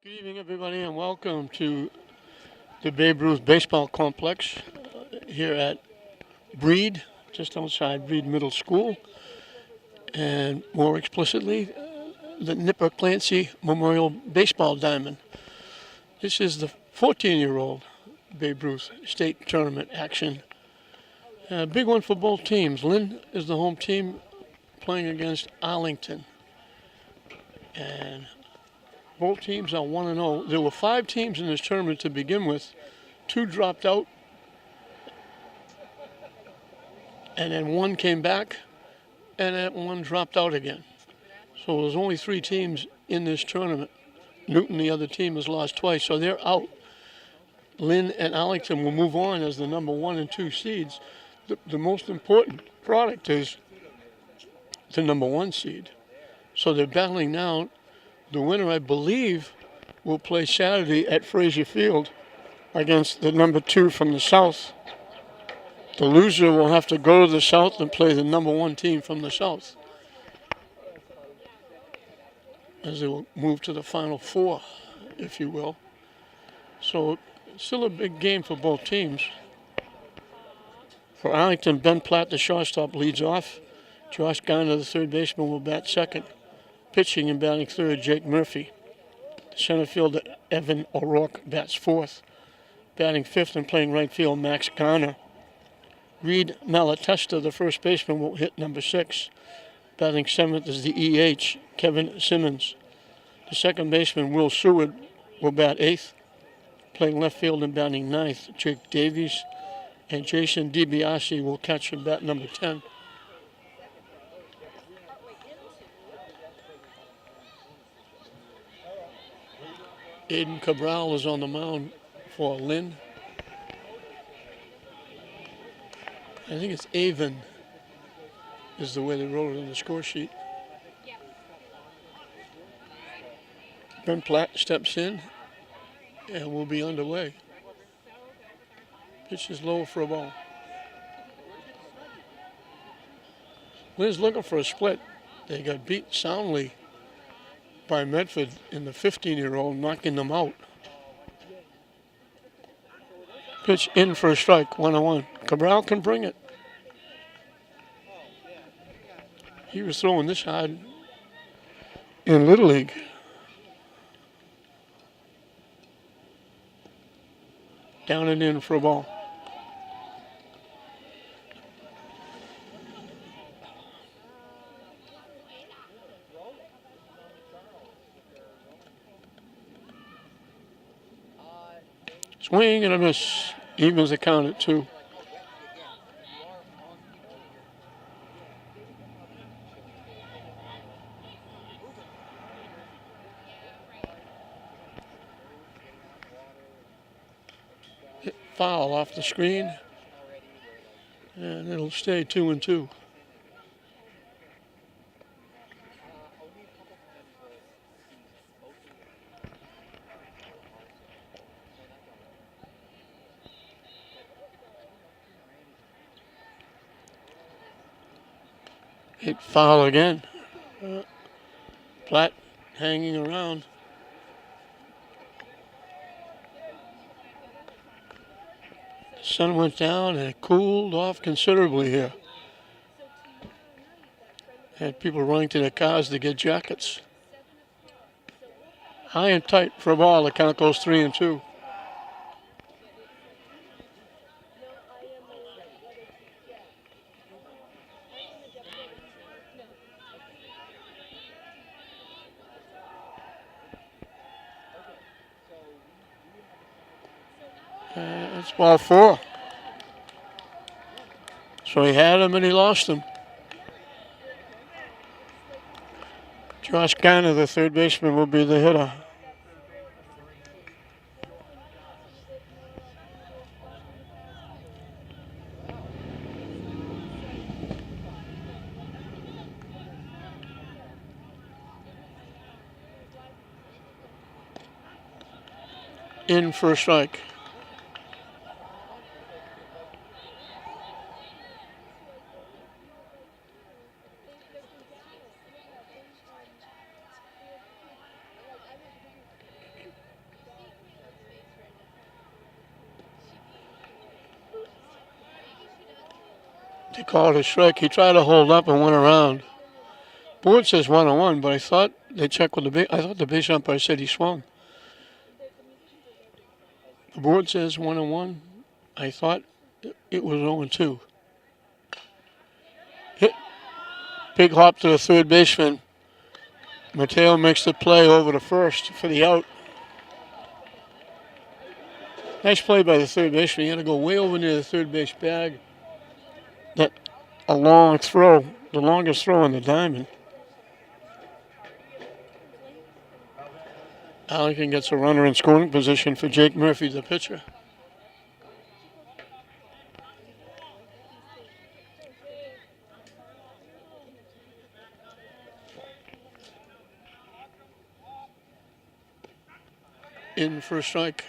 Good evening, everybody, and welcome to the Babe Ruth Baseball Complex here at Breed, just outside Breed Middle School, and more explicitly, the Nipper Clancy Memorial Baseball Diamond. This is the 14-year-old Babe Ruth State Tournament action. A big one for both teams. Lynn is the home team playing against Arlington. And both teams are 1-0. There were 5 teams in this tournament to begin with. 2 dropped out, and then 1 came back, and then 1 dropped out again. So there's only 3 teams in this tournament. Newton, the other team, has lost twice, so they're out. Lynn and Arlington will move on as the number 1 and 2 seeds. The most important product is the number 1 seed. So they're battling now. The winner, I believe, will play Saturday at Frazier Field against the number 2 from the South. The loser will have to go to the South and play the number 1 team from the South, as they will move to the Final Four, if you will. So still a big game for both teams. For Arlington, Ben Platt, the shortstop, leads off. Josh Garner, the third baseman, will bat second. Pitching and batting third, Jake Murphy. Center fielder, Evan O'Rourke, bats fourth. Batting fifth and playing right field, Max Garner. Reed Malatesta, the first baseman, will hit number 6. Batting seventh is the EH, Kevin Simmons. The second baseman, Will Seward, will bat eighth. Playing left field and batting ninth, Jake Davies. And Jason DiBiase will catch and bat number 10. Aiden Cabral is on the mound for Lynn. I think it's Avon is the way they wrote it on the score sheet. Ben Platt steps in and will be underway. Pitch is low for a ball. Lynn's looking for a split. They got beat soundly by Medford in the 15-year-old, knocking them out. Pitch in for a strike, 1-1. Cabral can bring it. He was throwing this hard in Little League. Down and in for a ball. Swing and a miss. Evens the count at 2. Hit foul off the screen. And it'll stay 2-2. Hit foul again. Platt hanging around. The sun went down and it cooled off considerably here. Had people running to their cars to get jackets. High and tight for a ball. The count goes 3-2. That's ball 4. So he had him and he lost him. Josh Garner, the third baseman, will be the hitter. In for a strike. They called a strike. He tried to hold up and went around. Board says 1-1, but I thought they checked with the base. I thought the base umpire said he swung. The board says 1-1. I thought it was 0-2. Hit. Big hop to the third baseman. Mateo makes the play over to first for the out. Nice play by the third baseman. He had to go way over near the third base bag. That a long throw, the longest throw in the diamond. Arlington gets a runner in scoring position for Jake Murphy, the pitcher. In for a strike.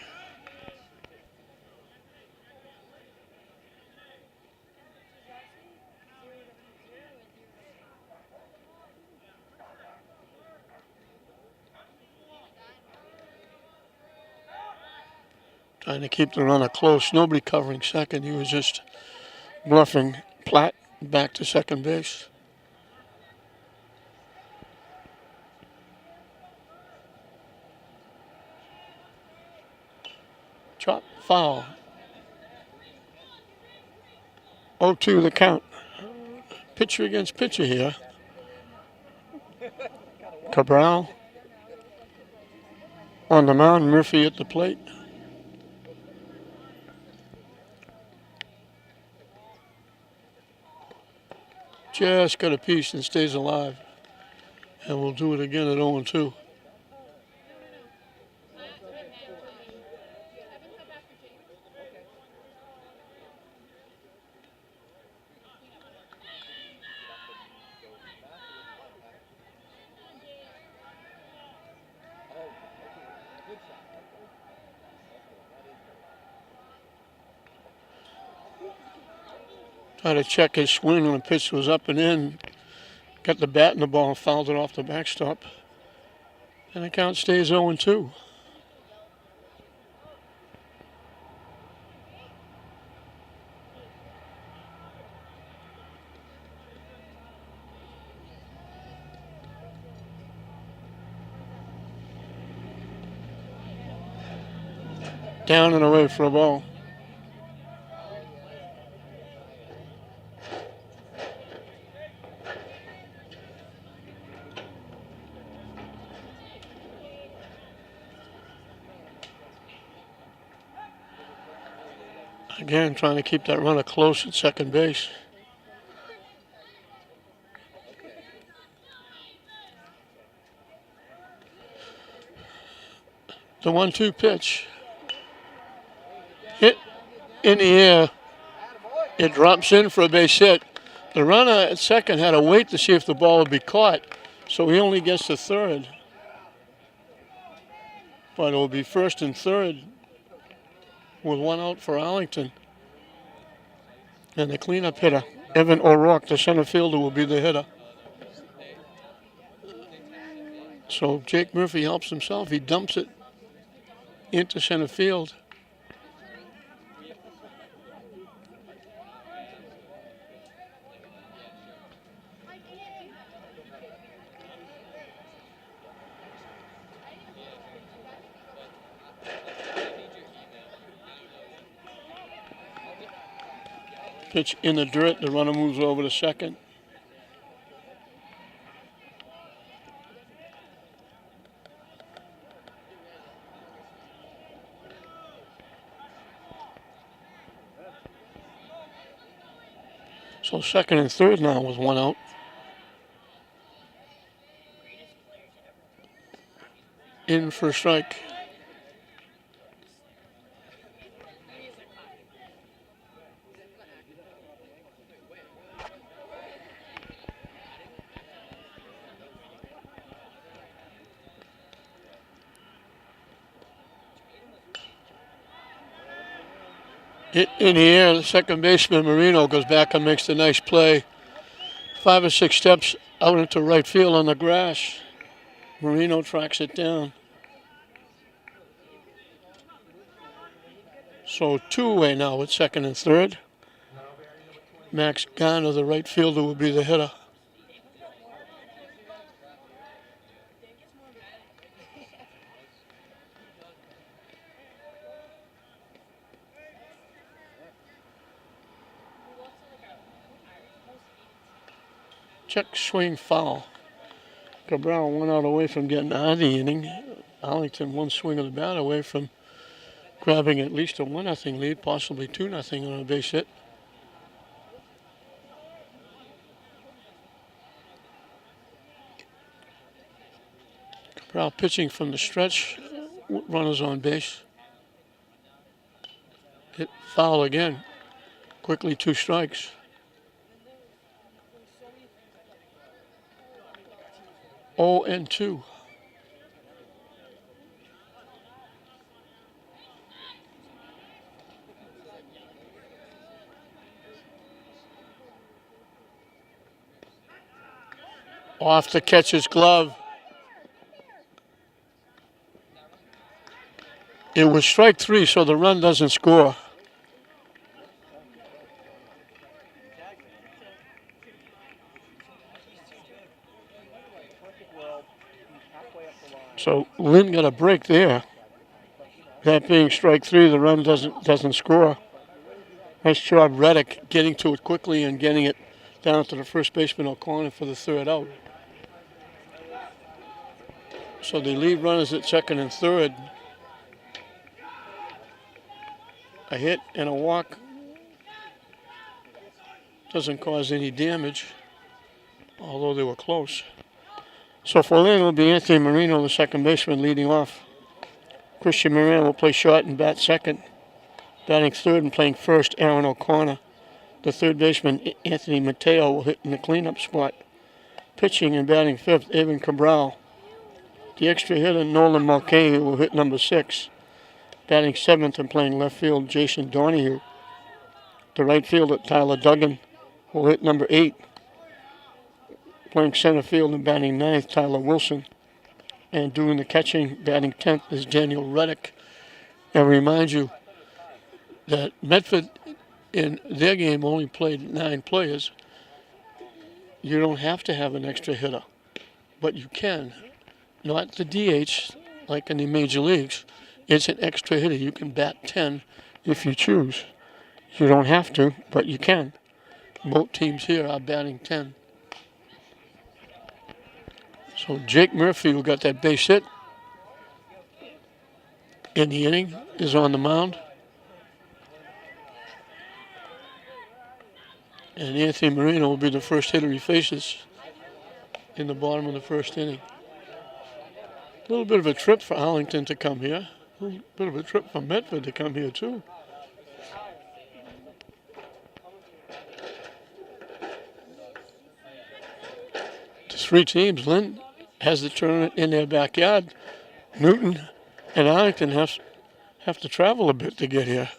Trying to keep the runner close. Nobody covering second. He was just bluffing Platt back to second base. Chop, foul. 0-2 the count. Pitcher against pitcher here. Cabral on the mound, Murphy at the plate. Just got a piece and stays alive. And we'll do it again at 0-2. Try to check his swing when the pitch was up and in. Got the bat in the ball and fouled it off the backstop. And the count stays 0-2. Down and away for a ball. Again, trying to keep that runner close at second base. The 1-2 pitch. Hit in the air. It drops in for a base hit. The runner at second had to wait to see if the ball would be caught, so he only gets to third. But it will be first and third with one out for Arlington. And the cleanup hitter, Evan O'Rourke, the center fielder, will be the hitter. So Jake Murphy helps himself. He dumps it into center field. Pitch in the dirt, the runner moves over to second. So second and third now with one out. In for a strike. Hit in the air, the second baseman Marino goes back and makes the nice play. 5 or 6 steps out into right field on the grass. Marino tracks it down. So 2 away now with second and third. Max Garner, the right fielder, will be the hitter. Check swing foul. Cabral 1 out away from getting out of the inning. Arlington 1 swing of the bat away from grabbing at least a 1-0 lead, possibly 2-0 on a base hit. Cabral pitching from the stretch. Runners on base. Hit foul again. Quickly 2 strikes. 0-2. Off the catcher's glove. It was strike 3, so the run doesn't score. So Lynn got a break there. That being strike 3, the run doesn't score. Nice job, Reddick, getting to it quickly and getting it down to the first baseman O'Connor for the 3rd out. So they leave runners at 2nd and 3rd. A hit and a walk doesn't cause any damage, although they were close. So for Lynn, it'll be Anthony Marino, the second baseman, leading off. Christian Moran will play short and bat second. Batting third and playing first, Aaron O'Connor. The third baseman, Anthony Mateo, will hit in the cleanup spot. Pitching and batting fifth, Evan Cabral. The extra hitter, Nolan Mulcahy, will hit number 6. Batting seventh and playing left field, Jason Donahue. The right fielder, Tyler Duggan, will hit number 8. Playing center field and batting 9th, Tyler Wilson. And doing the catching, batting 10th, is Daniel Reddick. And remind you that Medford, in their game, only played 9 players. You don't have to have an extra hitter, but you can. Not the DH, like in the major leagues. It's an extra hitter. You can bat 10 if you choose. You don't have to, but you can. Both teams here are batting 10. So Jake Murphy, who got that base hit in the inning, is on the mound. And Anthony Marino will be the first hitter he faces in the bottom of the first inning. A little bit of a trip for Arlington to come here. A little bit of a trip for Medford to come here too. The 3 teams, Lynn has the tournament in their backyard. Newton and Arlington have to travel a bit to get here.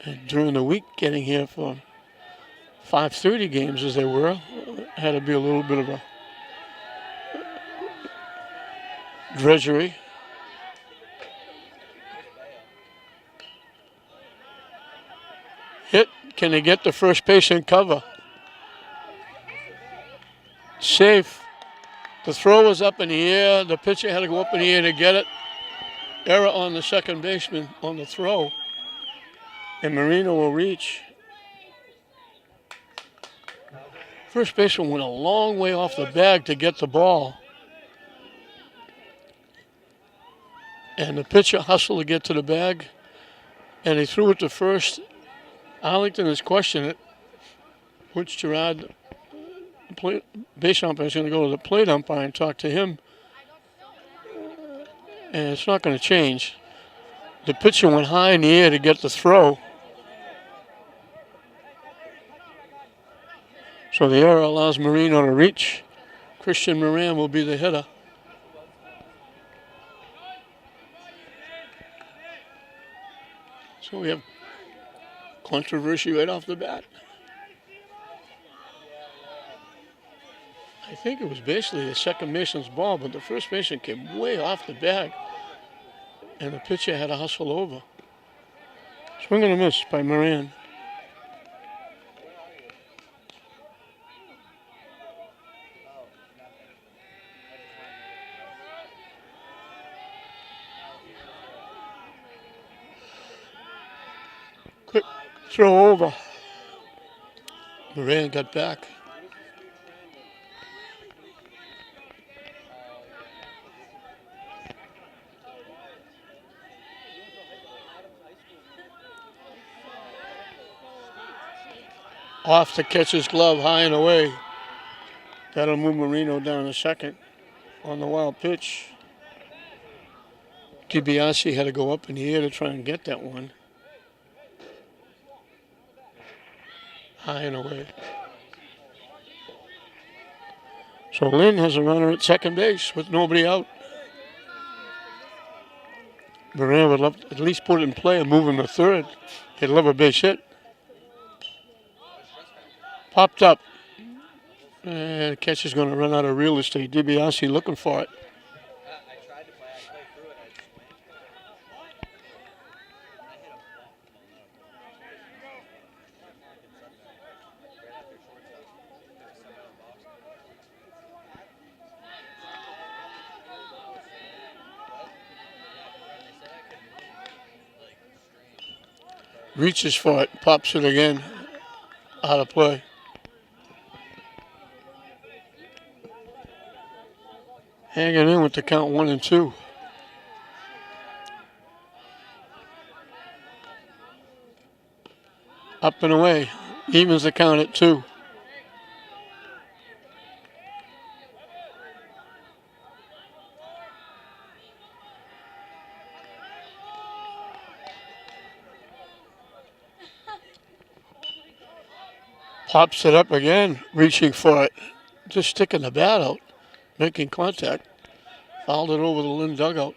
And during the week, getting here for 5:30 games as they were, had to be a little bit of a drudgery. Hit. Can they get the first base and cover? Safe. The throw was up in the air. The pitcher had to go up in the air to get it. Error on the second baseman on the throw. And Marino will reach. First baseman went a long way off the bag to get the ball. And the pitcher hustled to get to the bag. And he threw it to first. Arlington has questioned it. Butch Gerard, the base umpire, is going to go to the plate umpire and talk to him. And it's not going to change. The pitcher went high in the air to get the throw. So the error allows Marino to reach. Christian Moran will be the hitter. So we have controversy right off the bat. I think it was basically the second baseman's ball, but the first baseman came way off the bag and the pitcher had to hustle over. Swing and a miss by Moran. Quick throw over. Moran got back. Off the catcher's glove, high and away. That'll move Marino down to second on the wild pitch. DiBiase had to go up in the air to try and get that one. High and away. So Lynn has a runner at second base with nobody out. Moran would love to at least put it in play and move him to third. He'd love a base hit. Popped up. And the catcher's going to run out of real estate. DiBiase looking for it. Reaches for it, pops it again. Out of play. Hanging in with the count 1-2. Up and away. Evens the count at 2. Pops it up again, reaching for it. Just sticking the bat out, making contact. Fouled it over the Lynn dugout.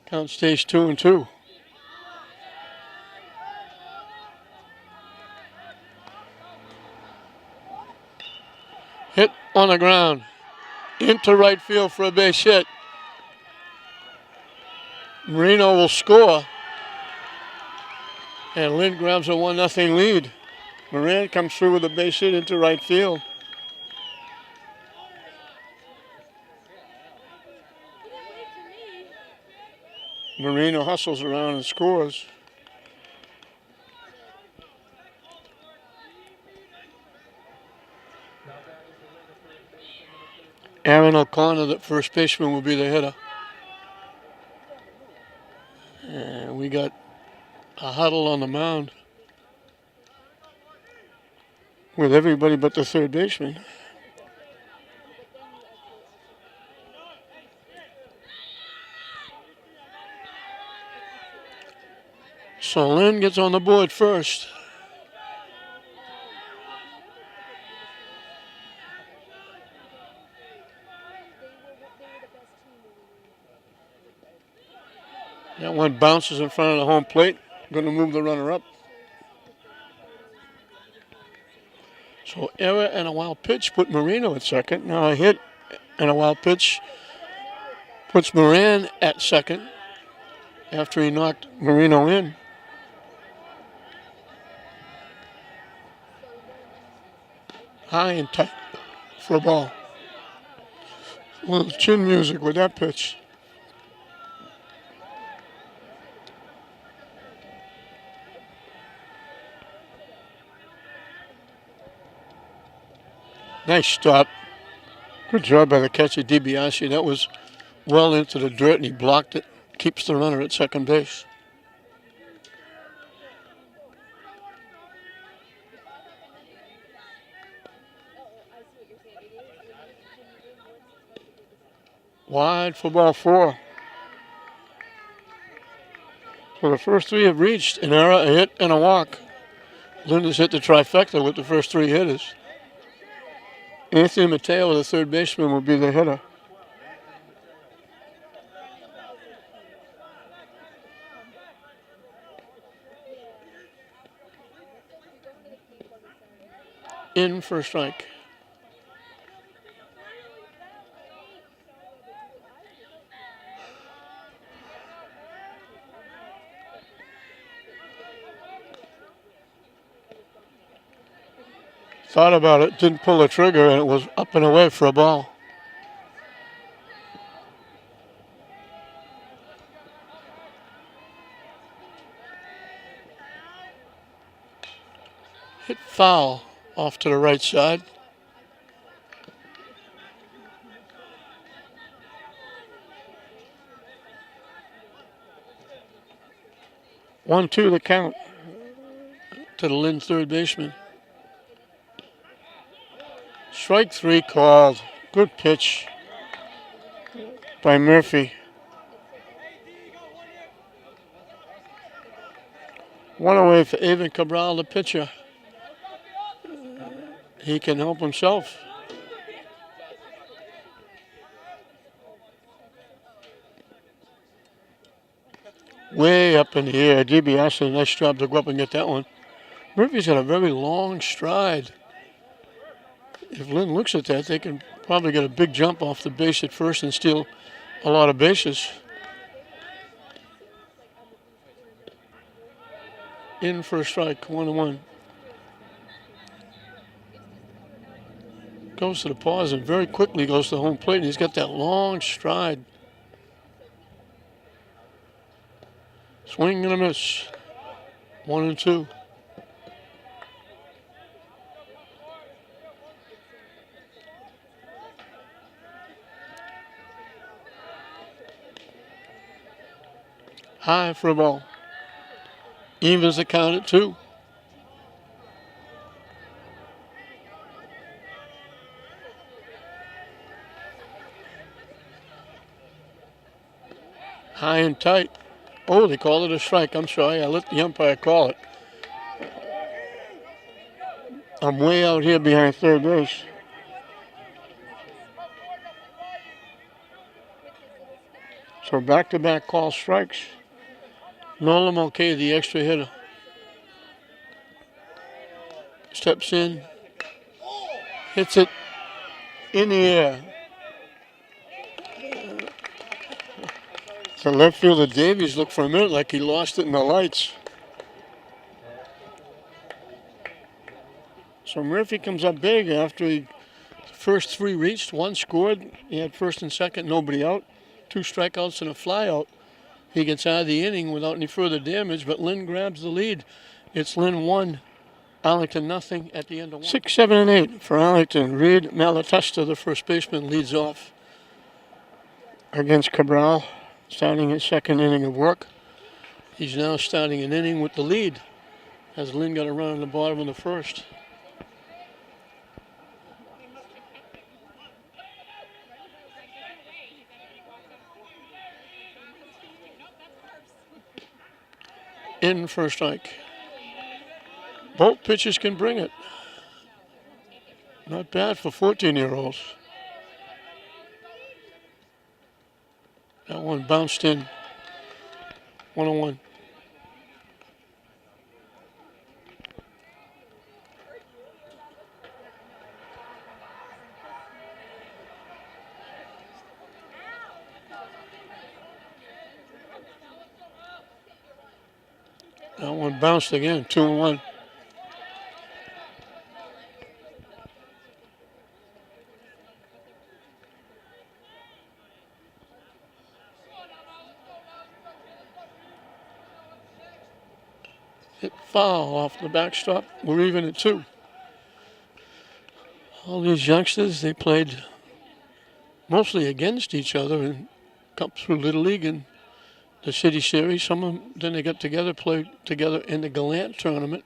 Count stays 2-2. Hit on the ground. Into right field for a base hit. Marino will score. And Lynn grabs a 1-0 lead. Moran comes through with a base hit into right field. Marino hustles around and scores. Aaron O'Connor, the first baseman, will be the hitter. And we got a huddle on the mound with everybody but the third baseman. So Lynn gets on the board first. That one bounces in front of the home plate. Going to move the runner up. So error and a wild pitch put Marino at second. Now a hit and a wild pitch puts Moran at second after he knocked Marino in. High and tight for a ball. A little chin music with that pitch. Nice stop. Good job by the catcher, DiBiase. That was well into the dirt, and he blocked it. Keeps the runner at second base. Wide for ball 4. So the first 3 have reached an error, a hit, and a walk. Lynn has hit the trifecta with the first 3 hitters. Anthony Mateo, the third baseman, will be the hitter. In for a strike. Thought about it, didn't pull the trigger, and it was up and away for a ball. Hit foul off to the right side. One, two, the count to the Lynn third baseman. Strike three called. Good pitch by Murphy. One away for Avon Cabral, the pitcher. He can help himself. Way up in the air. DiBiase did a nice job to go up and get that one. Murphy's got a very long stride. If Lynn looks at that, they can probably get a big jump off the base at first and steal a lot of bases. In for a strike, 1-1. Goes to the pause and very quickly goes to home plate. And he's got that long stride. Swing and a miss. 1-2. High for a ball. Evens the count at 2. High and tight. Oh, they called it a strike. I'm sorry. I let the umpire call it. I'm way out here behind third base. So back-to-back call strikes. Nolan Mulcahy, the extra hitter, steps in, hits it in the air. The left fielder Davies looked for a minute like he lost it in the lights. So Murphy comes up big after the first 3 reached. 1 scored. He had first and second, nobody out. 2 strikeouts and a flyout. He gets out of the inning without any further damage, but Lynn grabs the lead. It's Lynn 1, Arlington nothing at the end of 1. 6, 7, and 8 for Arlington. Reed Malatesta, the first baseman, leads off against Cabral, starting his second inning of work. He's now starting an inning with the lead as Lynn got a run in the bottom of the first. In for a strike. Both pitchers can bring it. Not bad for 14-year-olds. That one bounced in. 1-1. That one bounced again, 2-1. Hit foul off the backstop. We're even at 2. All these youngsters, they played mostly against each other and come through Little League and the City Series. Some of them, then they got together, played together in the Gallant tournament.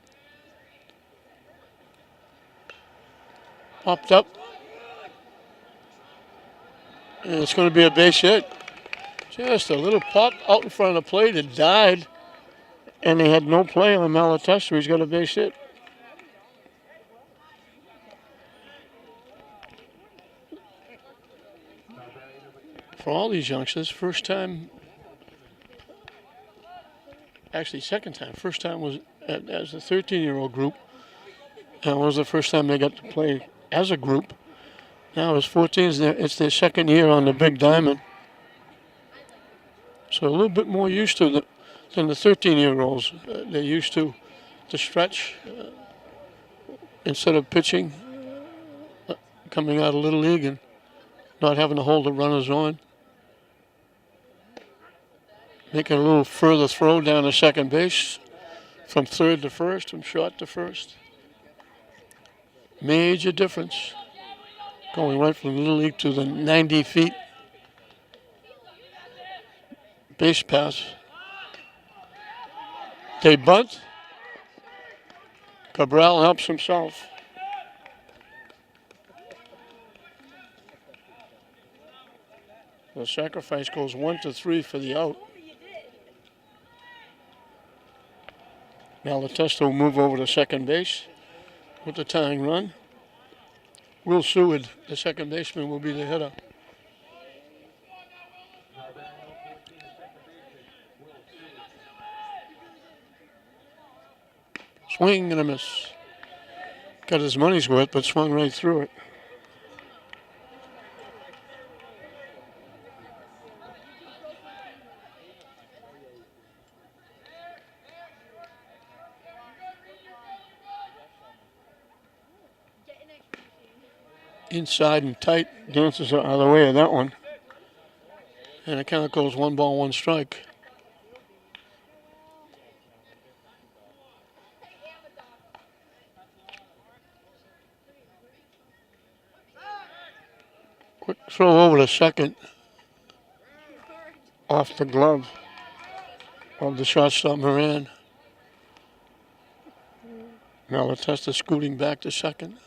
Popped up. And it's going to be a base hit. Just a little pop out in front of the plate. It died. And they had no play on Malatesta. He's got a base hit. For all these youngsters, first time. Actually, second time. First time was as a 13-year-old group. And it was the first time they got to play as a group. Now it's 14. It's their second year on the big diamond. So a little bit more used to than the 13-year-olds. They're used to the stretch instead of pitching, coming out of Little League and not having to hold the runners on. Making a little further throw down to second base from third to first, from short to first. Major difference. Going right from Little League to the 90 feet base pass. They bunt. Cabral helps himself. The sacrifice goes 1-3 for the out. Now the tester will move over to second base with the tying run. Will Seward, the second baseman, will be the hitter. Swing and a miss. Got his money's worth, but swung right through it. Inside and tight, dances out of the way of that one. And the count goes 1 ball, 1 strike. Quick throw over to second. Off the glove of the shortstop Moran. Now the tester scooting back to second.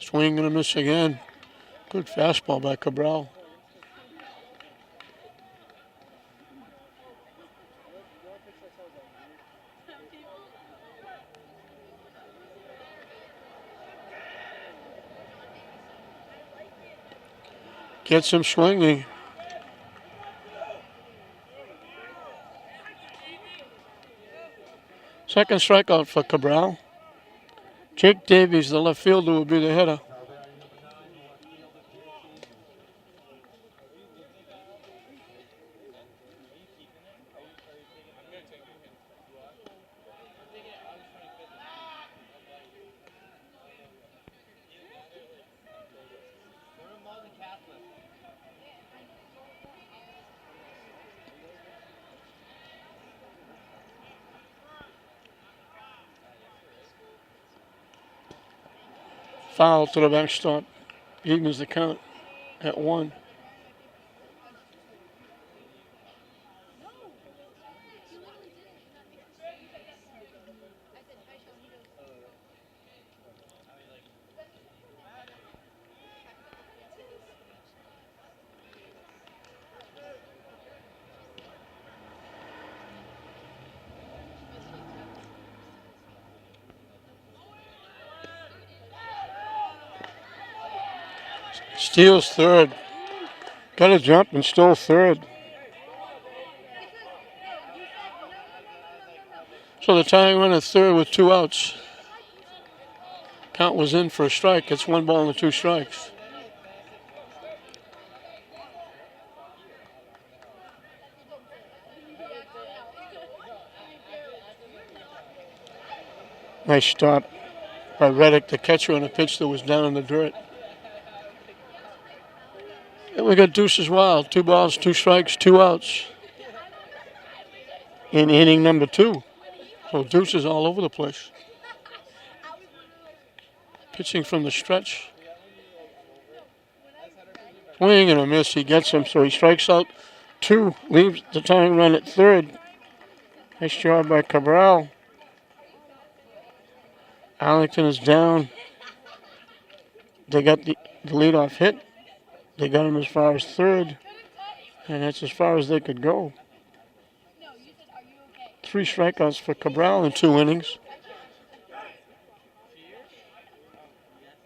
Swing and a miss again. Good fastball by Cabral. Gets him swinging. Second strikeout for Cabral. Jake Davies, the left fielder, will be the hitter. Foul to the backstop. Evens the count at 1. Steals third. Got a jump and stole third. So the tying run at third with 2 outs. Count was in for a strike. It's 1 ball and 2 strikes. Nice stop by Reddick, the catcher, on a pitch that was down in the dirt. And we got Deuces Wild. 2 balls, 2 strikes, 2 outs. In inning number 2. So Deuces all over the place. Pitching from the stretch. Swing and a miss. He gets him, so he strikes out 2. Leaves the tying run at third. Nice job by Cabral. Arlington is down. They got the leadoff hit. They got him as far as third, and that's as far as they could go. 3 strikeouts for Cabral in 2 innings.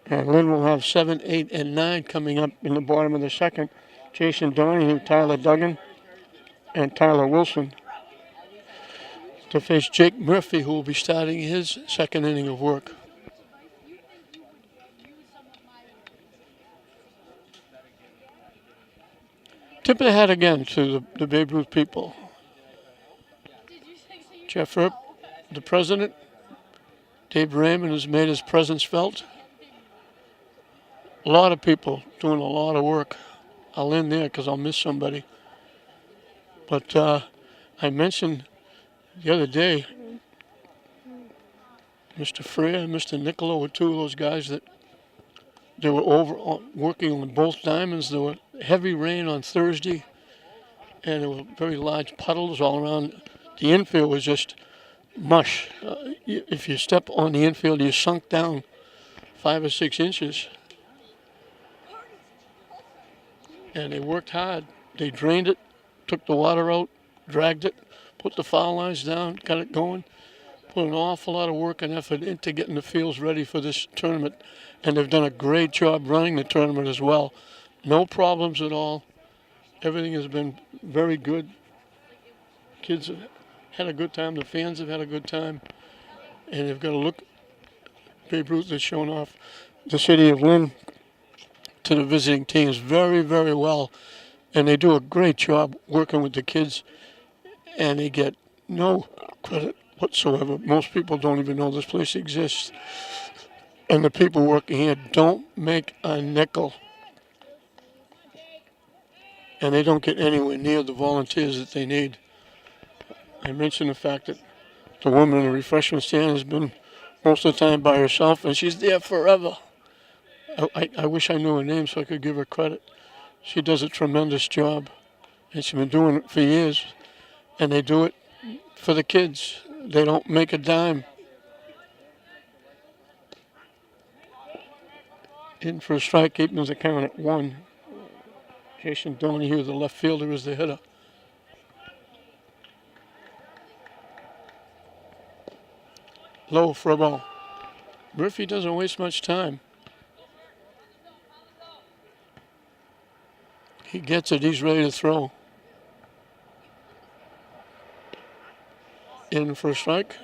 And Lynn will have 7, 8, and 9 coming up in the bottom of the second. Jason Donahue, Tyler Duggan, and Tyler Wilson to face Jake Murphy, who will be starting his second inning of work. Tip of the hat again to the Babe Ruth people. Jeff Earp, the president. Dave Raymond has made his presence felt. A lot of people doing a lot of work. I'll end there because I'll miss somebody. But I mentioned the other day, Mr. Freer and Mr. Niccolo were two of those guys that they were working on both diamonds. There were heavy rain on Thursday, and there were very large puddles all around. The infield was just mush. If you step on the infield, you sunk down 5 or 6 inches. And they worked hard. They drained it, took the water out, dragged it, put the foul lines down, got it going. Put an awful lot of work and effort into getting the fields ready for this tournament. And they've done a great job running the tournament as well. No problems at all. Everything has been very good. Kids have had a good time. The fans have had a good time. And they've got to look. Babe Ruth has shown off the city of Lynn to the visiting teams very, very well. And they do a great job working with the kids. And they get no credit whatsoever. Most people don't even know this place exists. And the people working here don't make a nickel. And they don't get anywhere near the volunteers that they need. I mentioned the fact that the woman in the refreshment stand has been most of the time by herself, and she's there forever. I wish I knew her name so I could give her credit. She does a tremendous job, and she's been doing it for years. And they do it for the kids. They don't make a dime. In for a strike, Aitman's account at 1. Jason Donahue, the left fielder, is the hitter. Low for a ball. Murphy doesn't waste much time. He gets it, he's ready to throw. In for a strike.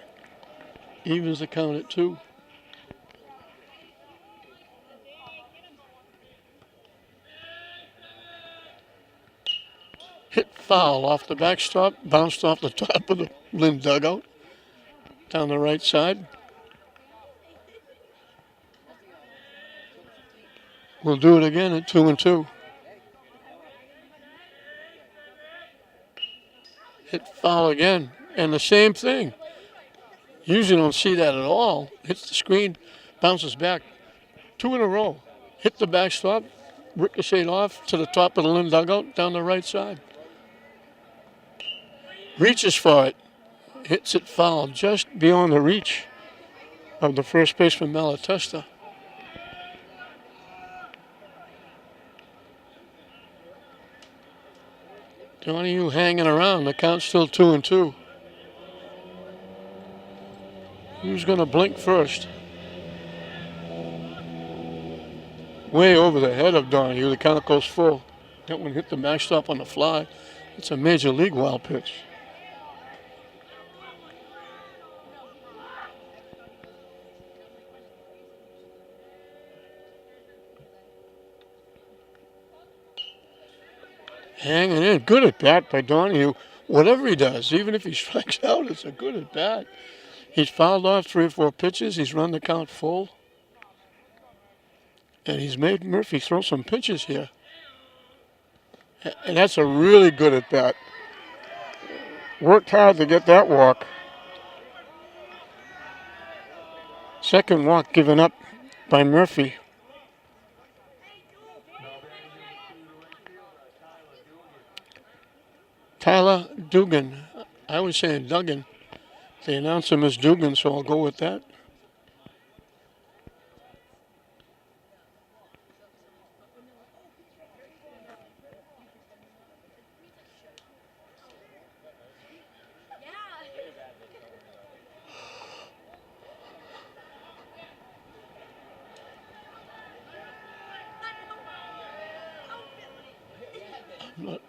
Evens the count at 2. Hit foul off the backstop, bounced off the top of the Lynn dugout, down the right side. We'll do it again at 2-2. Hit foul again, and the same thing. Usually don't see that at all. Hits the screen, bounces back. 2 in a row. Hit the backstop, ricocheted off to the top of the Lynn dugout, down the right side. Reaches for it, hits it foul, just beyond the reach of the first baseman Malatesta. Donahue hanging around, the count's still 2-2. Who's going to blink first? Way over the head of Donahue, the count goes full. That one hit the backstop on the fly. It's a major league wild pitch. Hanging in. Good at bat by Donahue. Whatever he does, even if he strikes out, it's a good at bat. He's fouled off 3 or 4 pitches. He's run the count full. And he's made Murphy throw some pitches here. And that's a really good at bat. Worked hard to get that walk. Second walk given up by Murphy. Tyler Dugan. I was saying Duggan. They announced him as Dugan, so I'll go with that.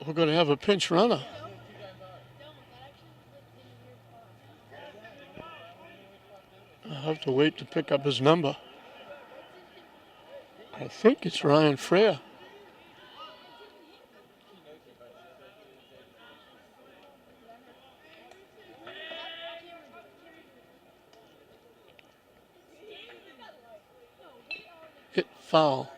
We're going to have a pinch runner. I'll have to wait to pick up his number. I think it's Ryan Freer. foul.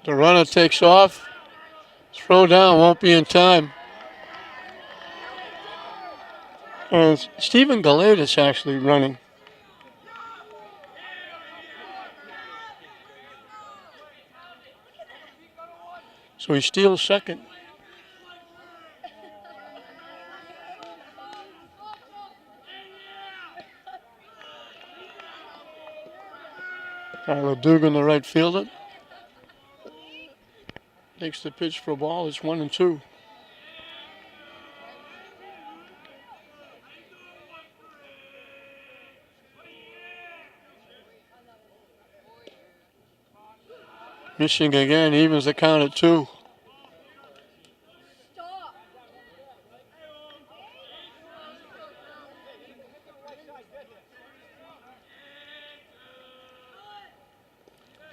The runner takes off. Throw down, won't be in time. And Stephen Galatis actually running. So he steals second. Tyler Dugan, the right fielder. Takes the pitch for a ball. It's 1-2. Missing again, evens the count at 2.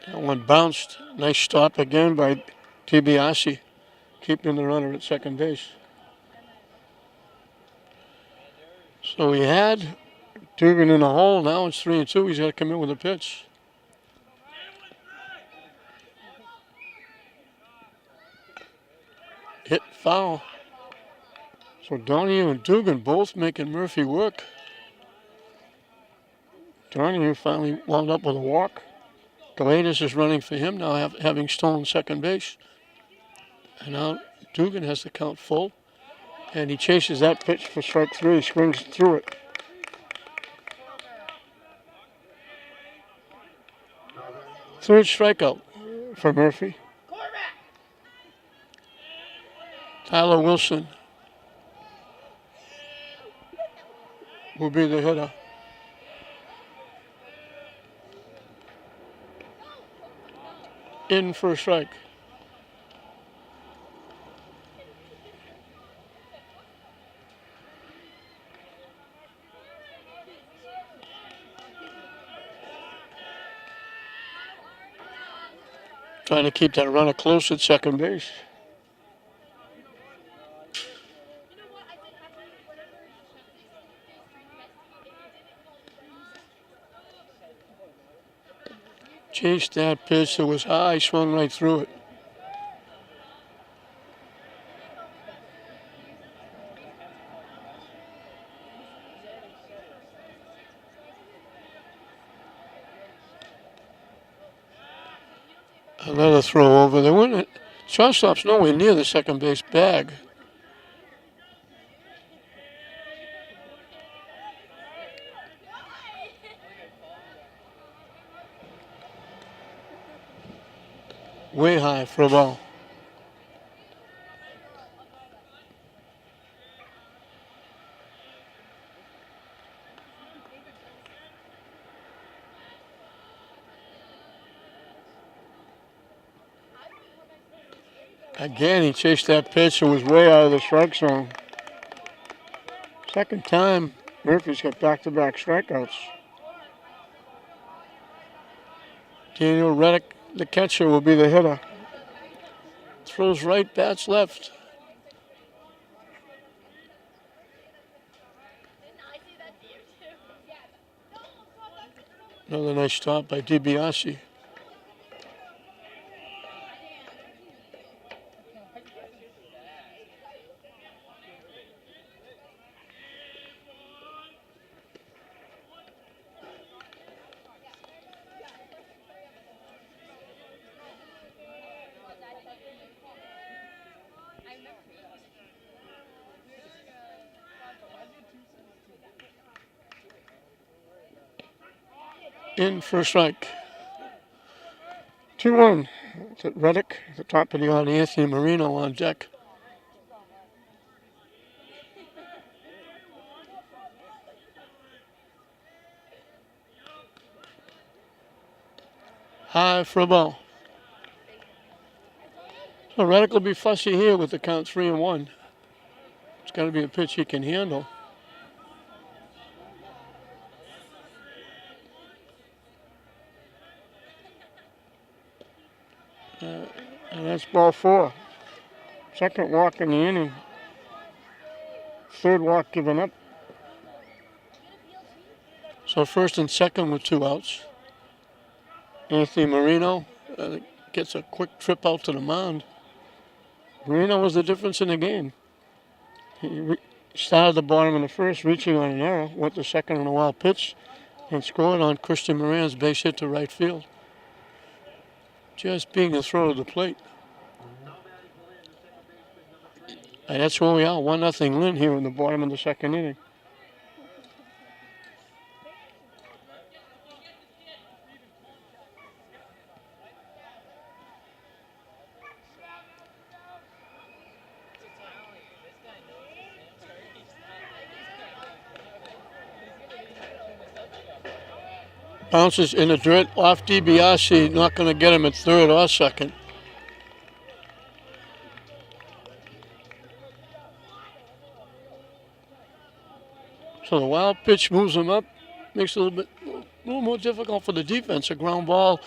That one bounced. Nice stop again by DiBiase, keeping the runner at second base. So he had Dugan in the hole. Now it's 3-2. He's got to come in with a pitch. Hit foul. So Donahue and Dugan both making Murphy work. Donahue finally wound up with a walk. Galatis is running for him now, having stolen second base. And now Dugan has the count full. And he chases that pitch for strike 3, swings through it. Third strikeout for Murphy. Tyler Wilson will be the hitter. In for a strike. Trying to keep that runner close at second base. Chased that pitch. It was high, swung right through it. Another throw over. They went. Shortstop's nowhere near the second base bag. Way high for a ball. Again, he chased that pitch and was way out of the strike zone. Second time, Murphy's got back-to-back strikeouts. Daniel Reddick, the catcher, will be the hitter. Throws right, bats left. Another nice stop by DiBiase. In for a strike. 2-1. Reddick, the top of the order, Anthony Marino on deck. High for a ball. So Reddick will be fussy here with the count 3-1. It's got to be a pitch he can handle. And that's ball 4. Second walk in the inning. Third walk given up. So first and second with 2 outs. Anthony Marino gets a quick trip out to the mound. Marino was the difference in the game. He started the bottom of the first, reaching on an error, went to second on a wild pitch, and scored on Christian Moran's base hit to right field. Just being a throw to the plate. And that's where we are, 1-0 Lynn here in the bottom of the second inning. Bounces in the dirt off DiBiase, not going to get him at third or second. So the wild pitch moves him up, makes it a little more difficult for the defense. A ground ball,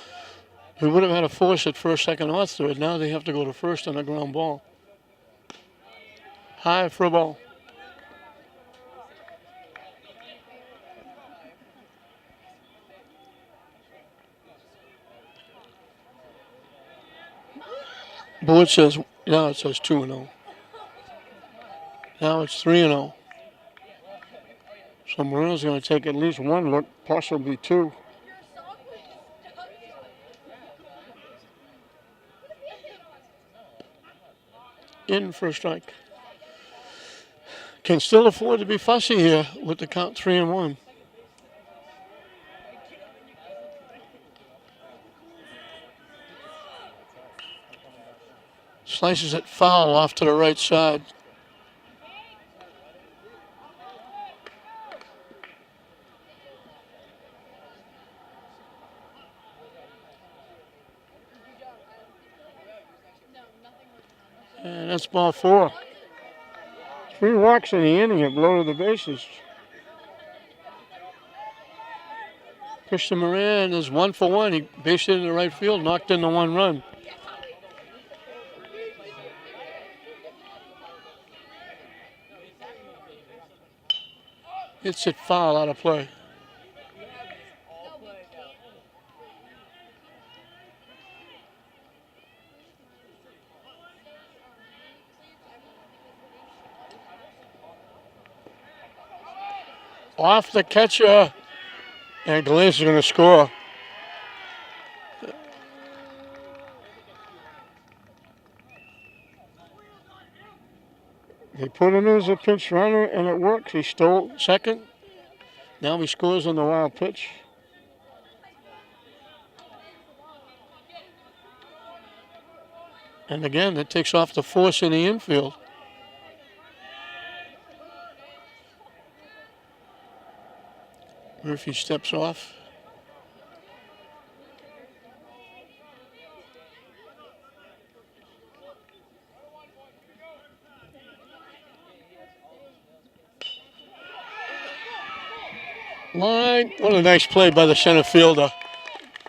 we would have had a force at first, second, or third. Now they have to go to first on a ground ball. High for a ball. Board says, now it says 2-0. Now it's 3-0. So Marino's going to take at least one look, possibly 2. In for a strike. Can still afford to be fussy here with the count 3-1. Slices it foul off to the right side. And that's ball 4. 3 walks in the inning have loaded the bases. Christian Moran is 1 for 1. He based it in the right field, knocked in the 1 run. Hits it foul out of play. Off the catcher, and Glaze is going to score. They put him in as a pinch runner, and it works. He stole second. Now he scores on the wild pitch. And again, it takes off the force in the infield. Murphy steps off. Line. What a nice play by the center fielder.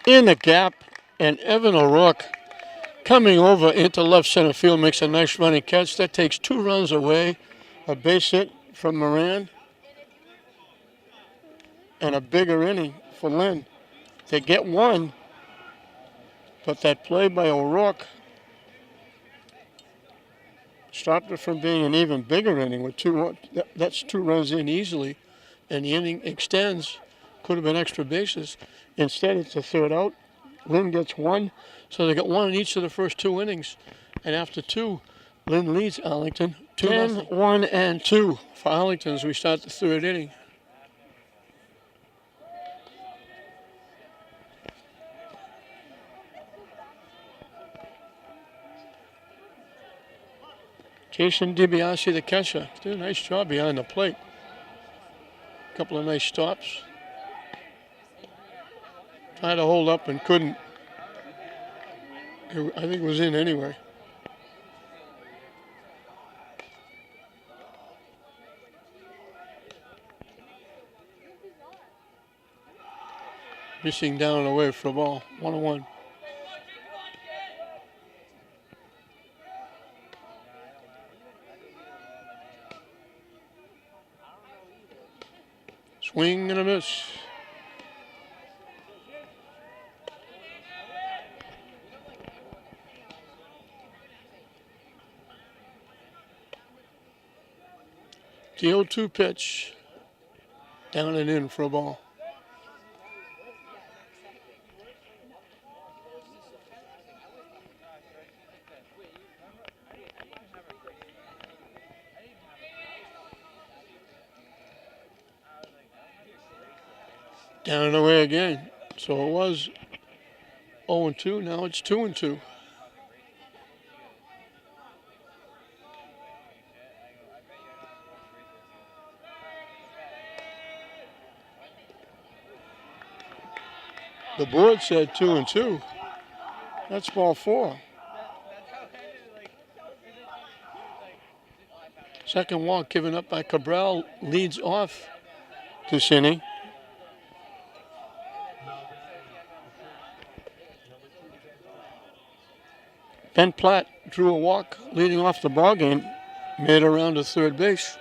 In the gap, and Evan O'Rourke coming over into left center field makes a nice running catch. That takes 2 runs away. A base hit from Moran. And a bigger inning for Lynn. They get 1, but that play by O'Rourke stopped it from being an even bigger inning with 2. That's 2 runs in easily, and the inning extends. Could have been extra bases. Instead, it's a third out. Lynn gets 1, so they got 1 in each of the first 2 innings. And after 2, Lynn leads Arlington 2-0. 1 and 2 for Arlington as we start the 3rd inning. Jason DiBiase, the catcher, did a nice job behind the plate. A couple of nice stops. Tried to hold up and couldn't. I think it was in anyway. Missing down and away for a ball. 1-1. Swing and a miss. The 0-2 pitch. Down and in for a ball. Down and away again. So it was 0-2. Now it's 2-2. The board said 2-2. That's ball 4. Second walk given up by Cabral leads off this inning. Ben Platt drew a walk leading off the ball game, made it around to third base.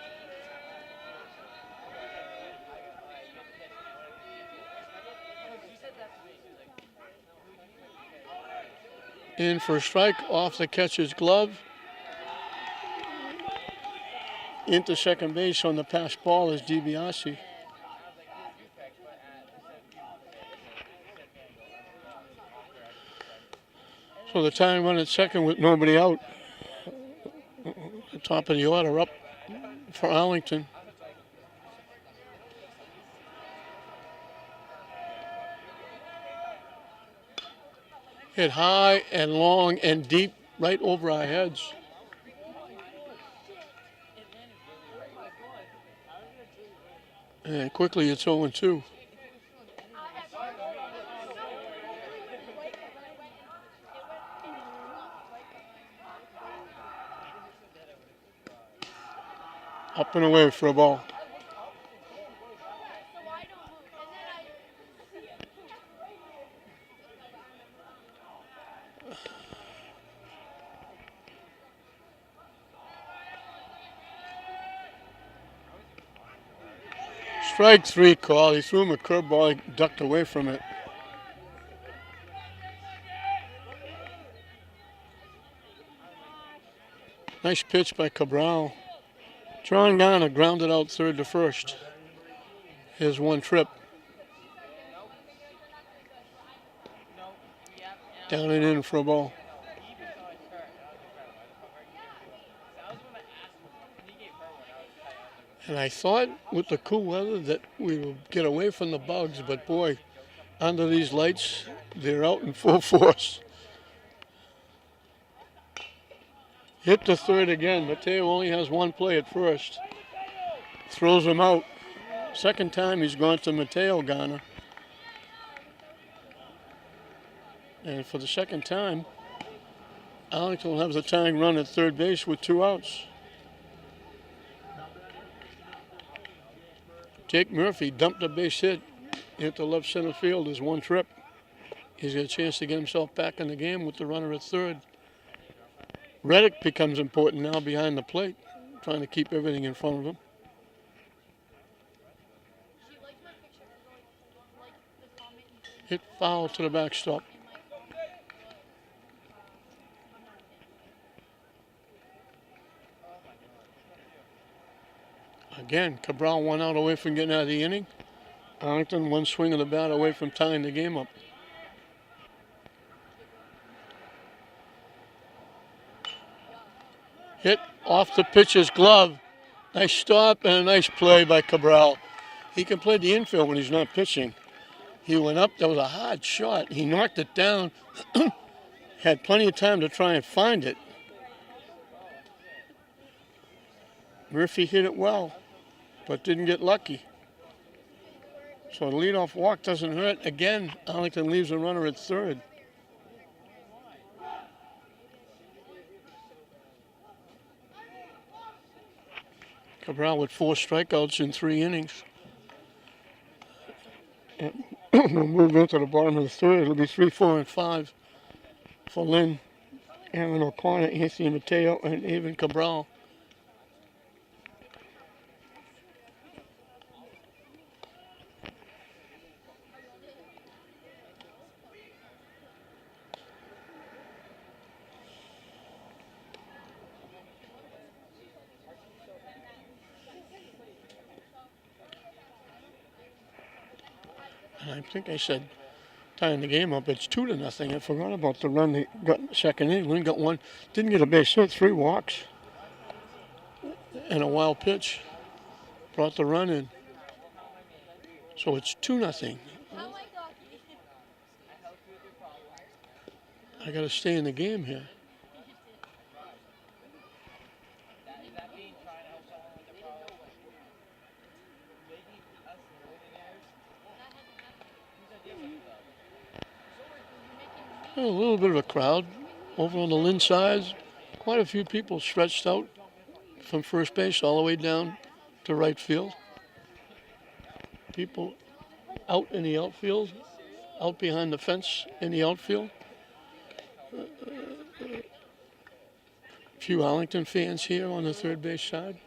In for a strike off the catcher's glove. Into second base on the pass ball is DiBiase. So the tying run at second with nobody out. The top of the order up for Arlington. Hit high and long and deep right over our heads. And quickly it's 0-2. Up and away for a ball. Strike 3 call. He threw him a curveball. He ducked away from it. Nice pitch by Cabral. Drawing down a grounded out third to first. Here's one trip. Down and in for a ball. And I thought with the cool weather that we would get away from the bugs, but boy, under these lights, they're out in full force. Hit to third again. Mateo only has one play at first. Throws him out. Second time he's gone to Mateo Garner. And for the second time, Arlington will have the tying run at third base with 2 outs. Jake Murphy dumped a base hit into left center field as one trip. He's got a chance to get himself back in the game with the runner at third. Reddick becomes important now behind the plate, trying to keep everything in front of him. Hit foul to the backstop. Again, Cabral 1 out away from getting out of the inning. Arlington 1 swing of the bat away from tying the game up. Hit off the pitcher's glove. Nice stop and a nice play by Cabral. He can play the infield when he's not pitching. He went up, that was a hard shot. He knocked it down, had plenty of time to try and find it. Murphy hit it well, but didn't get lucky. So the leadoff walk doesn't hurt. Again, Arlington leaves a runner at third. Cabral with 4 strikeouts in 3 innings. And we'll move into the bottom of the third. It'll be 3, 4, and 5 for Lynn, Aaron O'Connor, Anthony Mateo, and Evan Cabral. I think I said tying the game up. It's 2-0. I forgot about the run they got in the second inning. Lynn got one, didn't get a base hit, 3 walks, and a wild pitch brought the run in. So it's 2-0. I got to stay in the game here. A little bit of a crowd over on the Lynn side. Quite a few people stretched out from first base all the way down to right field. People out in the outfield, out behind the fence in the outfield. A few Arlington fans here on the third base side.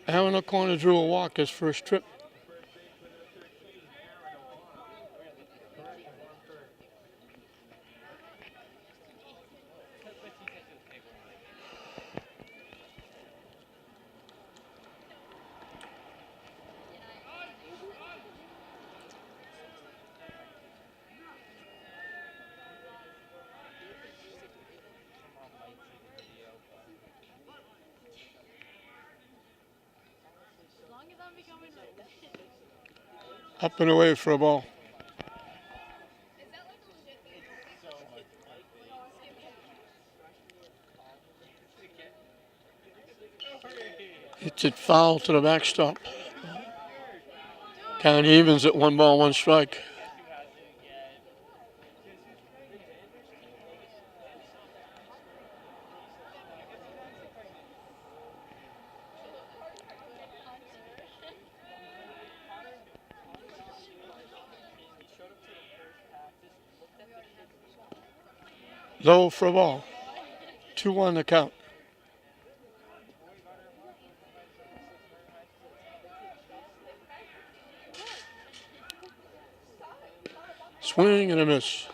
Aaron O'Connor drew a walk his first trip. Up and away for a ball. Hits it foul to the backstop. Count evens at 1 ball, 1 strike. Low for a ball. 2-1 the count. Swing and a miss.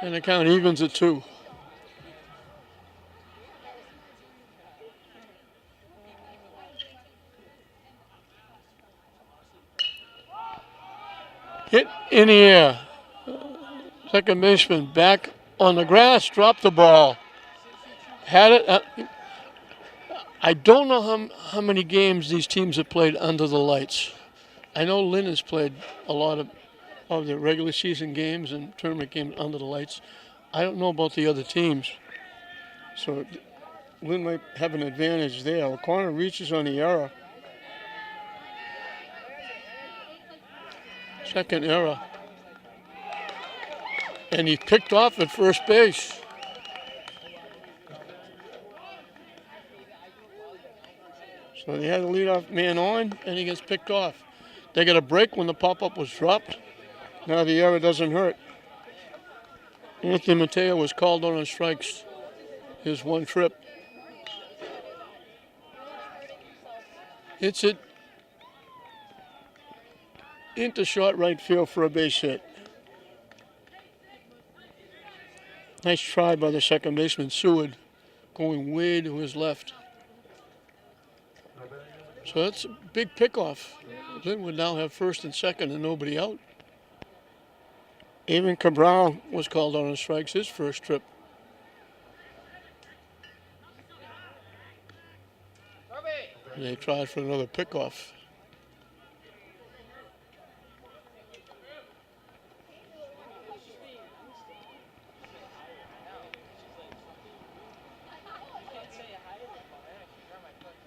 And the count evens at 2. Hit in the air. Second baseman back on the grass, dropped the ball. Had it. I don't know how many games these teams have played under the lights. I know Lynn has played a lot of the regular season games and tournament games under the lights. I don't know about the other teams. So Lynn might have an advantage there. O'Connor reaches on the error. Second error. And he picked off at first base. So they had the leadoff man on, and he gets picked off. They got a break when the pop-up was dropped. Now the error doesn't hurt. Anthony Mateo was called on strikes his 1 trip. Hits it into short right field for a base hit. Nice try by the second baseman, Seward, going way to his left. So that's a big pickoff. Lynn would now have first and second and nobody out. Even Cabral was called on strikes his first trip. They tried for another pickoff.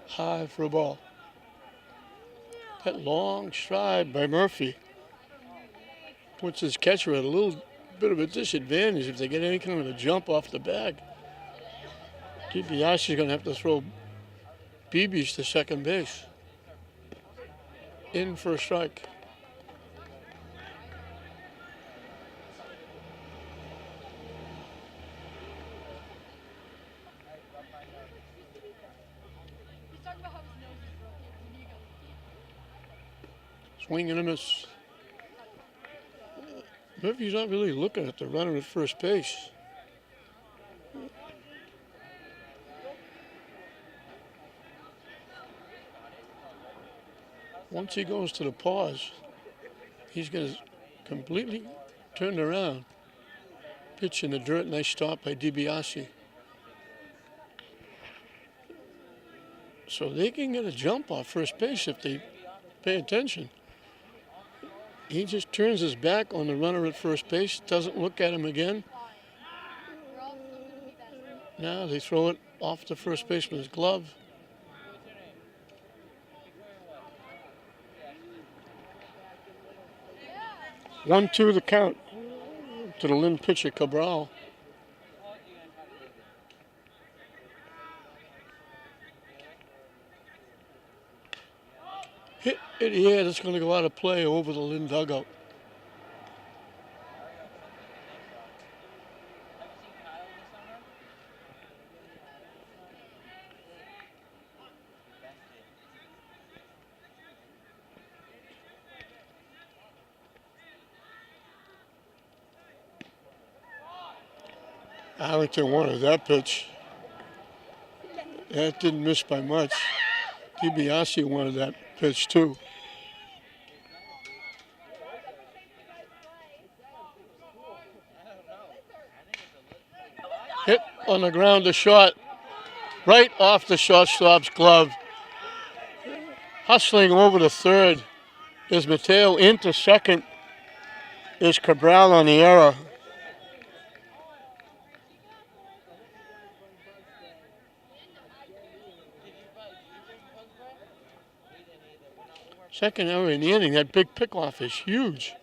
High for a ball. That long stride by Murphy puts his catcher at a little bit of a disadvantage if they get any kind of a jump off the bag. DiBiase's going to have to throw BBs to second base. In for a strike. Swing and a miss. Murphy's not really looking at the runner at first base. Once he goes to the pause, he's going to completely turn around. Pitch in the dirt, nice stop by DiBiase. So they can get a jump off first base if they pay attention. He just turns his back on the runner at first base, doesn't look at him again. Now they throw it off the first baseman's glove. One, two, the count to the Lynn pitcher, Cabral. Hit in the air, that's going to go out of play over the Lynn dugout. Arlington wanted that pitch. That didn't miss by much. DiBiase wanted that pitch too. Hit on the ground, a shot right off the shortstop's glove. Hustling over to third is Mateo. Into second is Cabral on the error. Second error in the inning. That big pickoff is huge.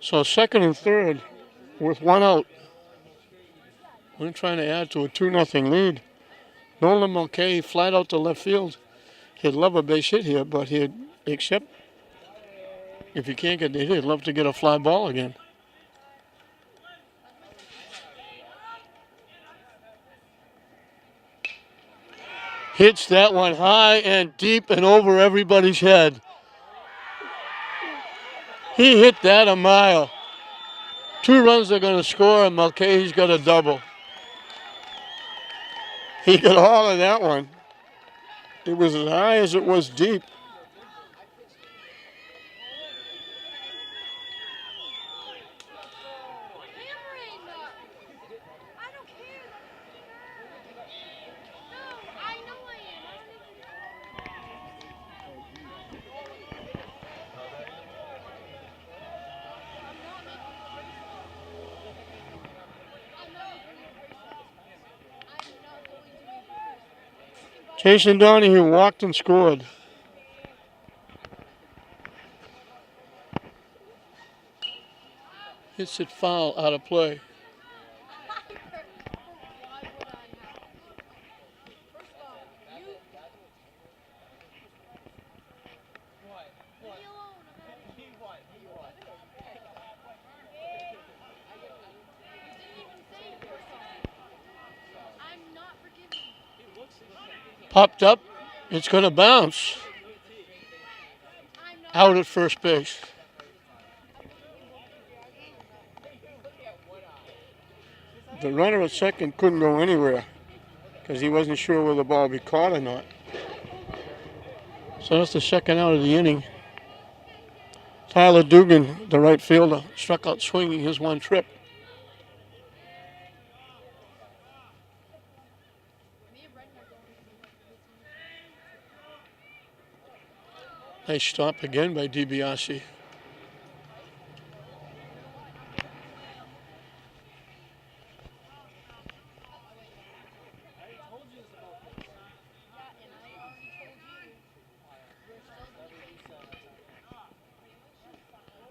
So second and third with one out. We're trying to add to a 2-0 lead. Nolan Mulcahy flat out to left field. He'd love a base hit here, but he'd accept. If he can't get the hit, he'd love to get a fly ball again. Hits that one high and deep and over everybody's head. He hit that a mile. 2 runs they're going to score, and Mulcahy's got a double. He got all of that one. It was as high as it was deep. Jason Donahue walked and scored. Hits it foul, out of play. Popped up, it's going to bounce. Out at first base. The runner at second couldn't go anywhere because he wasn't sure whether the ball would be caught or not. So that's the second out of the inning. Tyler Dugan, the right fielder, struck out swinging his one trip. Nice stop again by DiBiase.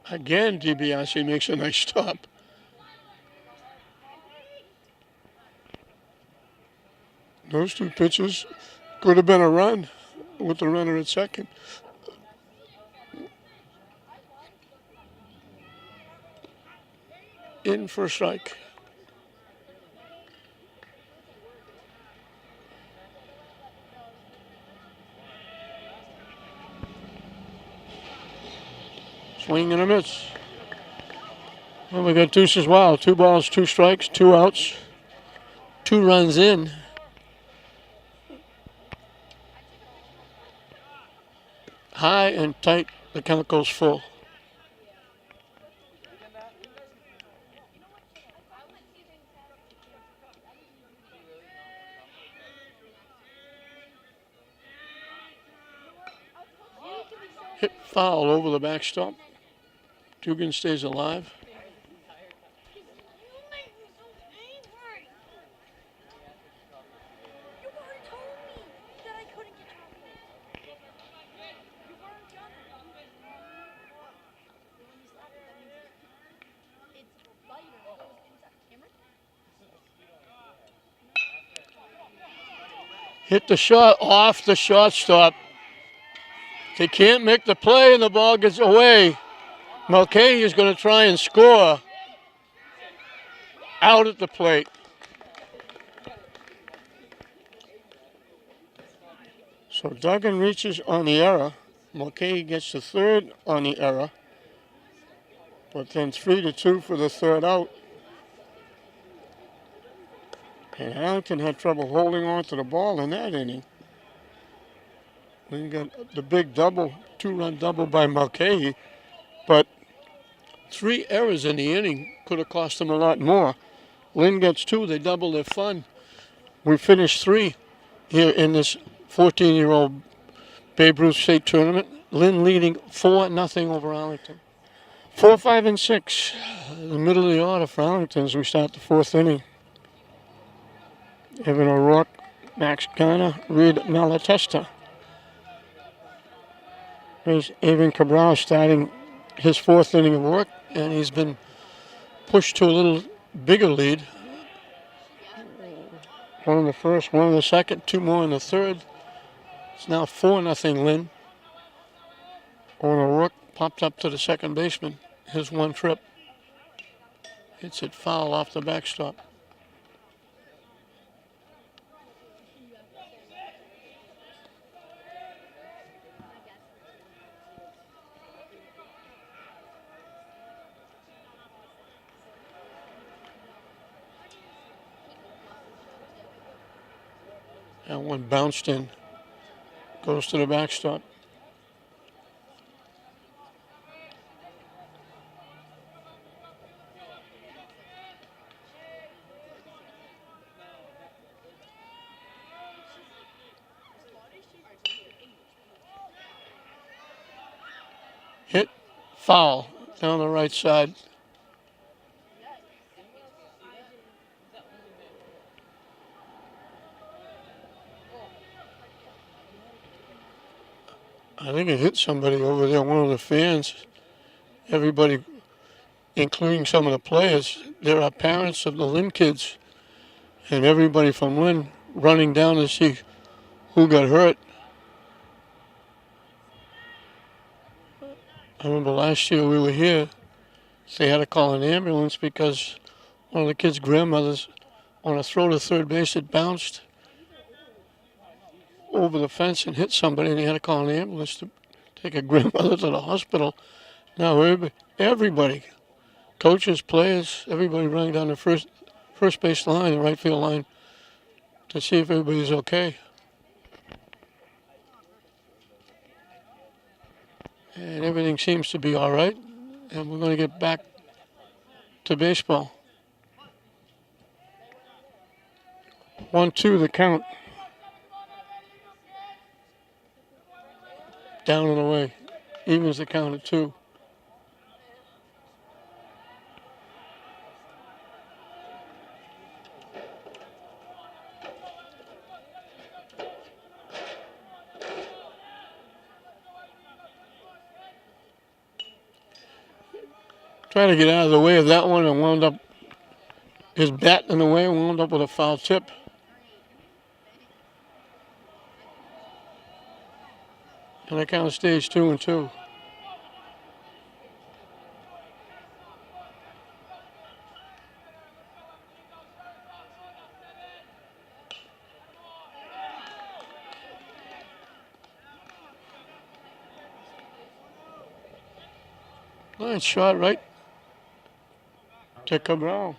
Again, DiBiase makes a nice stop. Those 2 pitches could have been a run with the runner at second. In for a strike. Swing and a miss. Well, we got deuces wild. 2 balls, 2 strikes, 2 outs, 2 runs in. high and tight. The count goes full. Hit foul over the backstop. Dugan stays alive. Hit the shot off the shortstop. They can't make the play and the ball gets away. Mulcahy is going to try and score out at the plate. So Duggan reaches on the error. Mulcahy gets the third on the error. But then 3-2 for the third out. And Arlington had trouble holding on to the ball in that inning. Then you got the big double, 2-run double by Mulcahy. But 3 errors in the inning could have cost them a lot more. Lynn gets 2, they double their fun. We finished 3 here in this 14-year-old Babe Ruth State Tournament. Lynn leading 4-0 over Arlington. 4, 5, and 6. The middle of the order for Arlington as we start the 4th inning. Evan O'Rourke, Max Garner, Reed Malatesta. Here's Evan Cabral starting his 4th inning of work, and he's been pushed to a little bigger lead. 1 in the first, 1 in the second, 2 more in the third. It's now 4-0 Lynn. Owen O'Rourke popped up to the second baseman. His 1 trip. Hits it foul off the backstop. And 1 bounced in. Goes to the backstop. Hit foul down the right side. I think it hit somebody over there, one of the fans. Everybody, including some of the players, there are parents of the Lynn kids and everybody from Lynn running down to see who got hurt. I remember last year we were here, they had to call an ambulance because one of the kids' grandmothers, on a throw to third base, it bounced over the fence and hit somebody, and they had to call an ambulance to take a grandmother to the hospital. Now everybody, coaches, players, everybody running down the first base line, the right field line, to see if everybody's okay. And everything seems to be all right, and we're going to get back to baseball. 1-2 the count. Down and away. Evens the count at 2. Trying to get out of the way of that one and wound up his bat in the way and wound up with a foul tip. And the count stays 2-2. Nice shot right to Cabral.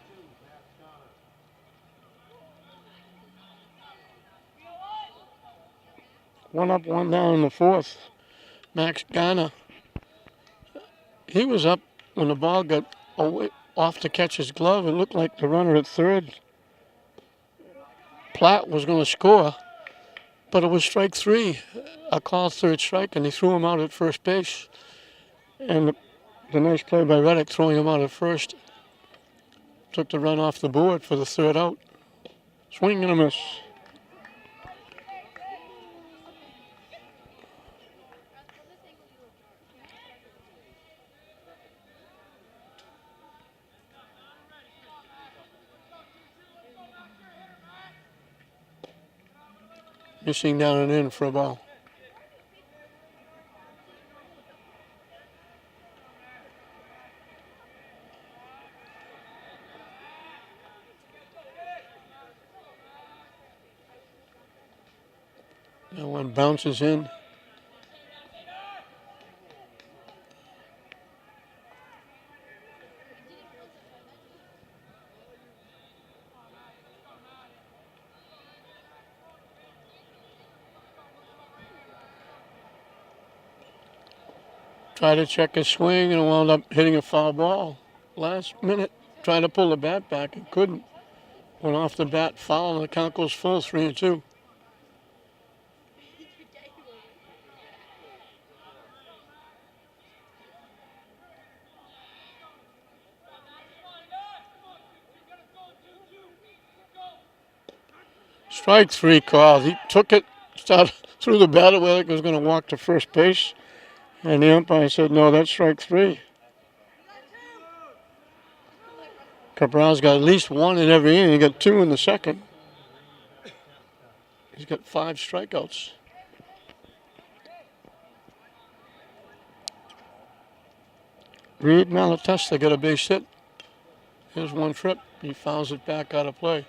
One up, one down in the 4th. Max Garner. He was up when the ball got away, off to catch his glove. It looked like the runner at third, Platt, was going to score, but it was strike three, a called third strike, and he threw him out at first base. And the nice play by Reddick throwing him out at first took the run off the board for the third out. Swing and a miss. Missing down and in for a ball. That one bounces in. Tried to check his swing and wound up hitting a foul ball. Last minute, tried to pull the bat back and couldn't. Went off the bat, foul, and the count goes full, 3-2. Strike three called. He took it, started, threw the bat away like it was going to walk to first base. And the umpire said, no, that's strike three. Cabral's got at least one in every inning. He got two in the second. He's got 5 strikeouts. Reed Malatesta got a base hit. Here's one trip. He fouls it back out of play.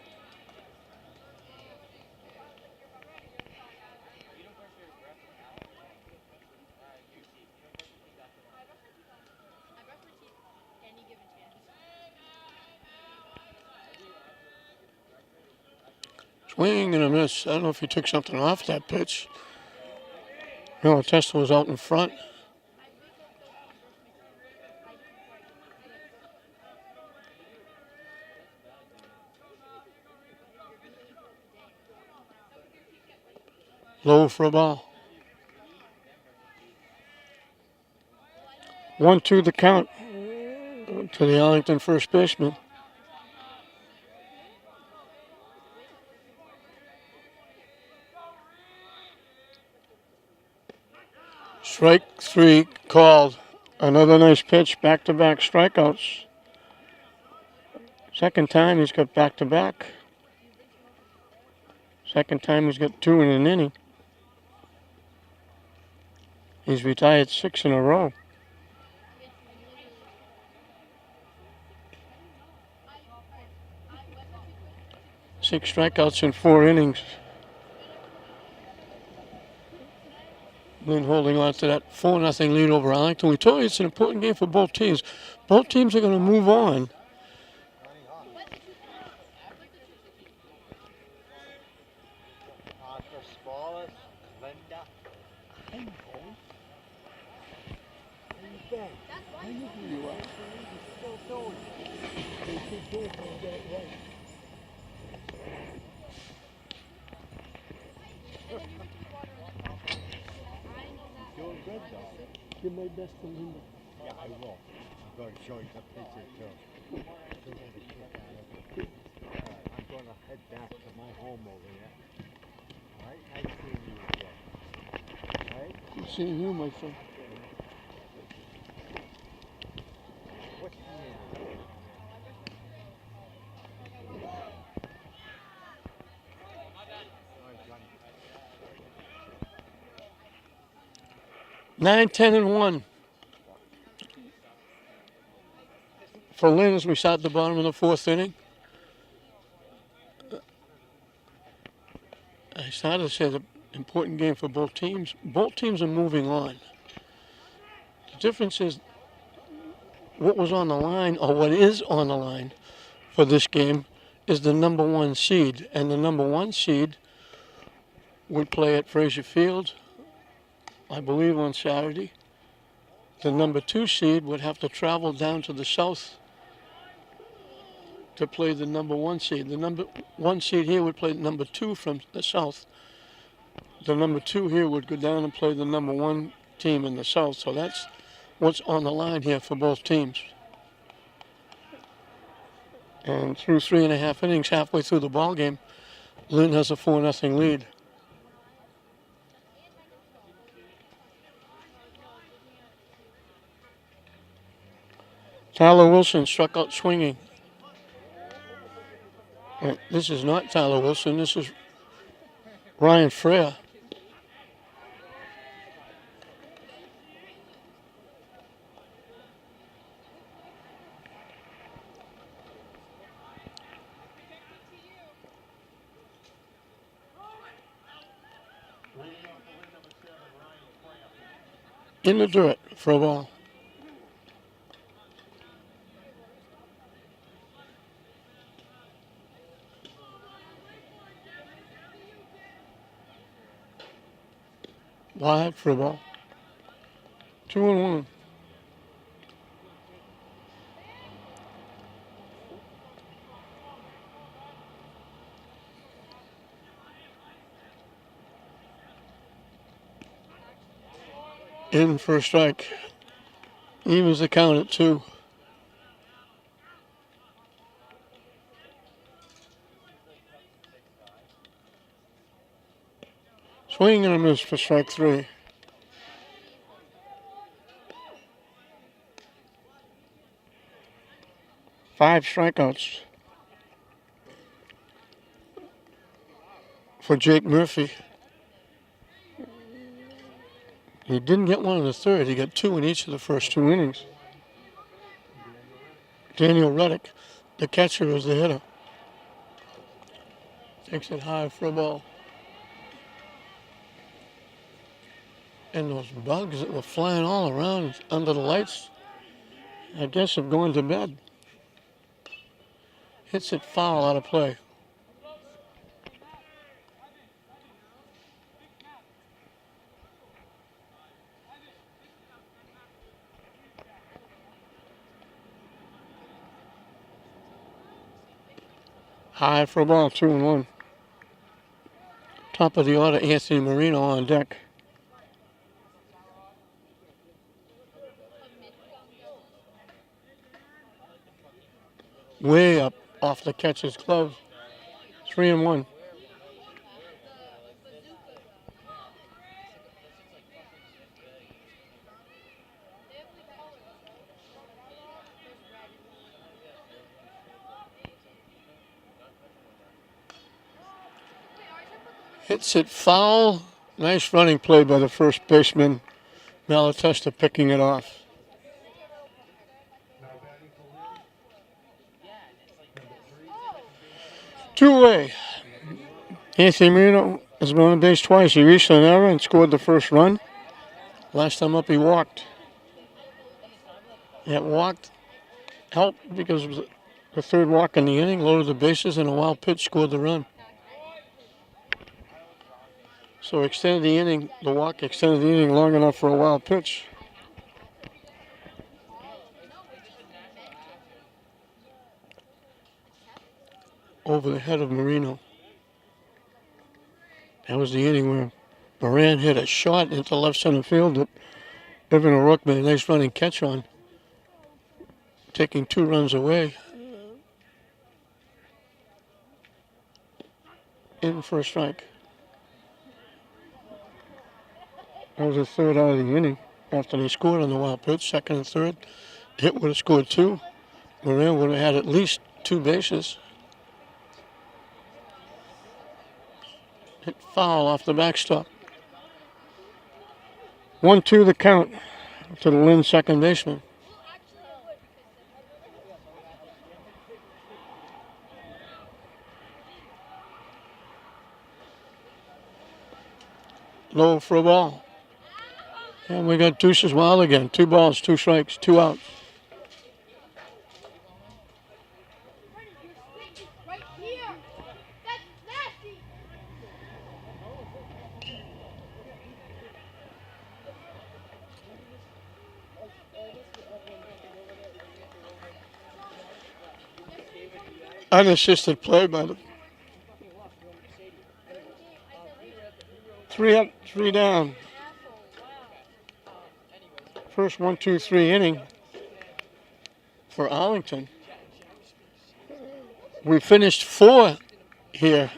Swing and a miss. I don't know if he took something off that pitch. Malatesta was out in front. Low for a ball. 1-2 the count to the Arlington first baseman. Strike three called. Another nice pitch, back-to-back strikeouts. Second time he's got back-to-back. Second time he's got 2 in an inning. He's retired 6 in a row. Six strikeouts in 4 innings. Lynn holding on to that 4-0 lead over Arlington. We told you it's an important game for both teams. Both teams are going to move on. Give my best to Linda. Yeah, I will. I'm going to show you the picture too. I'm going to head back to my home over there. All right, nice seeing you again. All right? Good seeing you, my friend. What's the name? 9-10-1 for Lynn as we start the bottom of the 4th inning. I started to say the important game for both teams. Both teams are moving on. The difference is what was on the line, or what is on the line for this game, is the number 1 seed. And the number 1 seed would play at Frazier Field I believe, on Saturday. The number 2 seed would have to travel down to the south to play the number 1 seed. The number 1 seed here would play number 2 from the south. The number 2 here would go down and play the number 1 team in the south. So that's what's on the line here for both teams. And through 3.5 innings, halfway through the ball game, Lynn has a 4-0 lead. Tyler Wilson struck out swinging. And this is not Tyler Wilson. This is Ryan Freer. In the dirt for a ball. Wide for a ball. 2-1. In for a strike. Evens the count at 2. Swing and a miss for strike 3. Five strikeouts for Jake Murphy. He didn't get one in the third. He got 2 in each of the first 2 innings. Daniel Reddick, the catcher, is the hitter. Takes it high for a ball. And those bugs that were flying all around under the lights, I guess, have gone to bed. Hits it foul out of play. High for a ball, 2-1. Top of the order, Anthony Marino on deck. Way up off the catcher's glove. 3-1. Hits it foul. Nice running play by the first baseman. Malatesta picking it off. Two-way. Anthony Marino has been on base twice. He reached an error and scored the first run. Last time up, he walked. That walked helped because it was the third walk in the inning, loaded the bases, and a wild pitch scored the run. So extended the inning, the walk extended the inning long enough for a wild pitch. Over the head of Marino. That was the inning where Moran hit a shot into left center field that Evan O'Rourke made a nice running catch on, taking 2 runs away. In for a strike. That was the third out of the inning after they scored on the wild pitch, second and third. Hit would have scored 2. Moran would have had at least 2 bases. Hit foul off the backstop. 1-2 the count to the Lynn second baseman. Low for a ball. And we got Deuces Wild again. 2 balls, 2 strikes, 2 outs. unassisted play by the 3 up, 3 down. First 1-2-3 inning for Arlington. We finished 4 here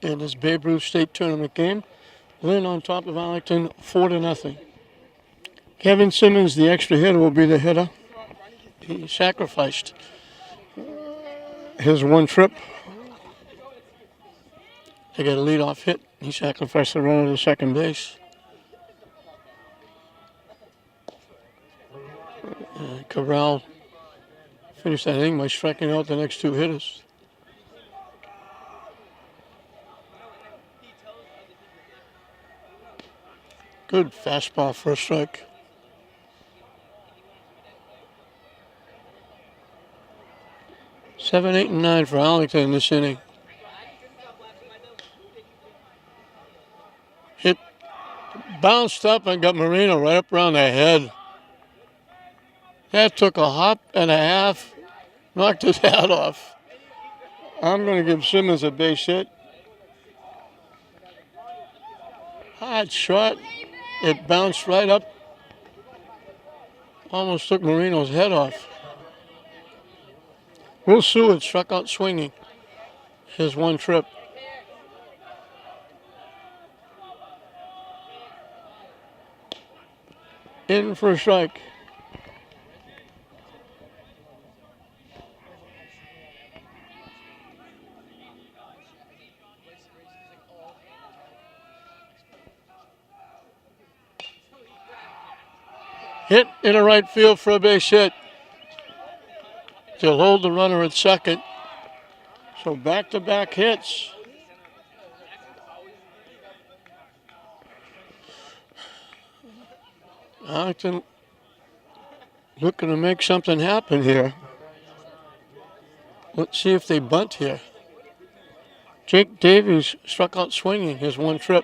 in this Babe Ruth State Tournament game. Lynn on top of Arlington, 4-0. Kevin Simmons, the extra hitter, will be the hitter. He sacrificed his one trip to get a leadoff hit. He sacrificed the runner to second base. Corral finished that inning by striking out the next 2 hitters. Good fastball for a strike. Seven, 8, and 9 for Arlington in this inning. Hit, bounced up and got Marino right up around the head. That took a hop and a half, knocked his hat off. I'm going to give Simmons a base hit. Hard shot. It bounced right up. Almost took Marino's head off. Will Seward struck out swinging his one trip. In for a strike. Hit in the right field for a base hit. They'll hold the runner at second. So back-to-back hits. Arlington looking to make something happen here. Let's see if they bunt here. Jake Davies struck out swinging his one trip.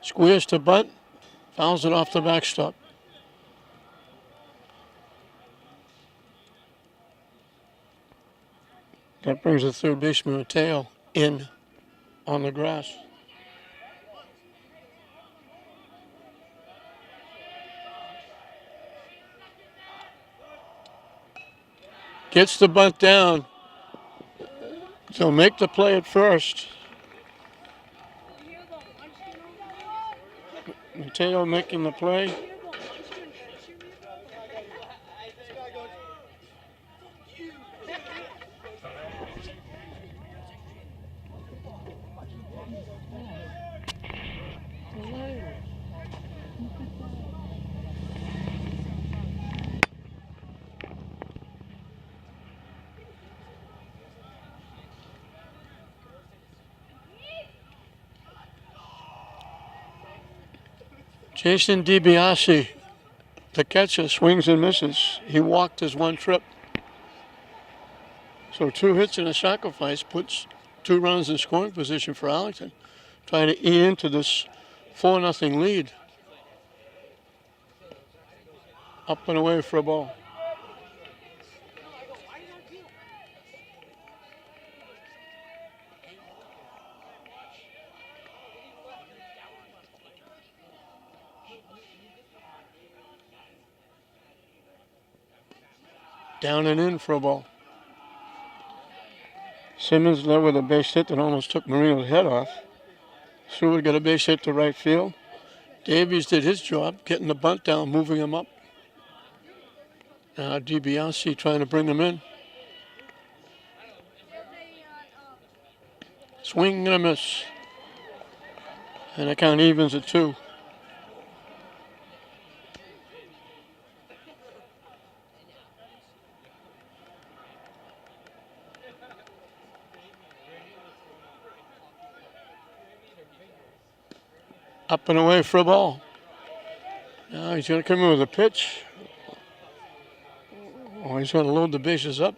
Squares to bunt, fouls it off the backstop. That brings the third baseman Mateo in on the grass. Gets the bunt down. So make the play at first. Mateo making the play. Jason DiBiase, the catcher, swings and misses. He walked his one trip. So 2 hits and a sacrifice puts 2 runs in scoring position for Arlington, trying to eat into this 4-0 lead. Up and away for a ball. Down and in for a ball. Simmons led with a base hit that almost took Marino's head off. Seward got a base hit to right field. Davies did his job, getting the bunt down, moving him up. Now DiBiase trying to bring him in. Swing and a miss. And the count evens at 2. Up and away for a ball. Now he's going to come in with a pitch. Oh, he's going to load the bases up.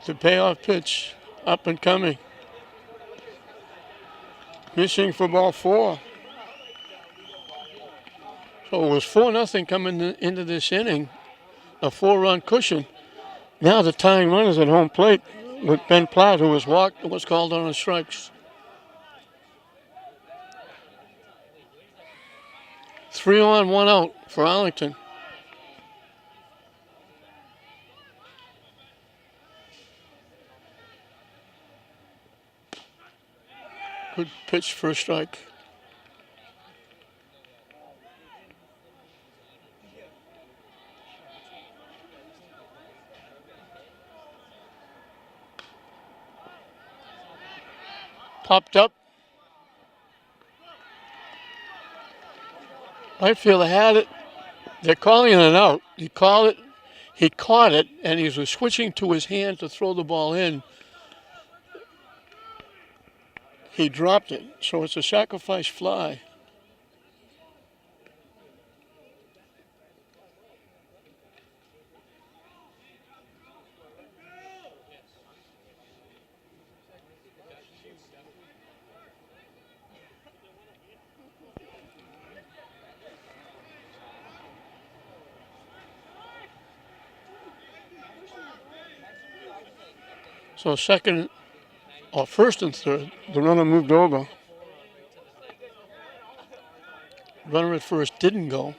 The payoff pitch, up and coming. Missing for ball 4. So it was 4-0 coming into this inning. A 4-run cushion. Now the tying run is at home plate with Ben Platt, who was walked, was called on strikes. 3 on, 1 out for Arlington. Good pitch for a strike. Popped up. Right fielder had it. They're calling it an out. He called it. He caught it, and he was switching to his hand to throw the ball in. He dropped it, so it's a sacrifice fly. So second, or first and third, the runner moved over. Runner at first didn't go.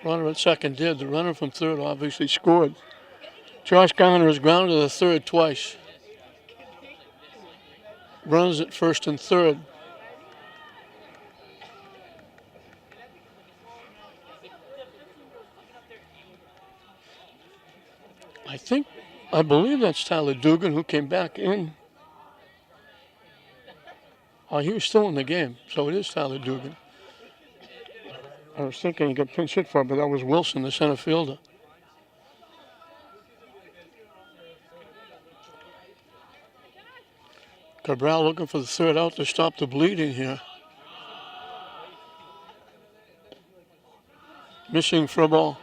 Runner at second did. The runner from third obviously scored. Josh Garner is grounded to the third twice. Runs at first and third. I believe that's Tyler Dugan who came back in. Oh, he was still in the game, so it is Tyler Dugan. I was thinking he got pinch hit for, but that was Wilson, the center fielder. Cabral looking for the third out to stop the bleeding here. Missing for a ball.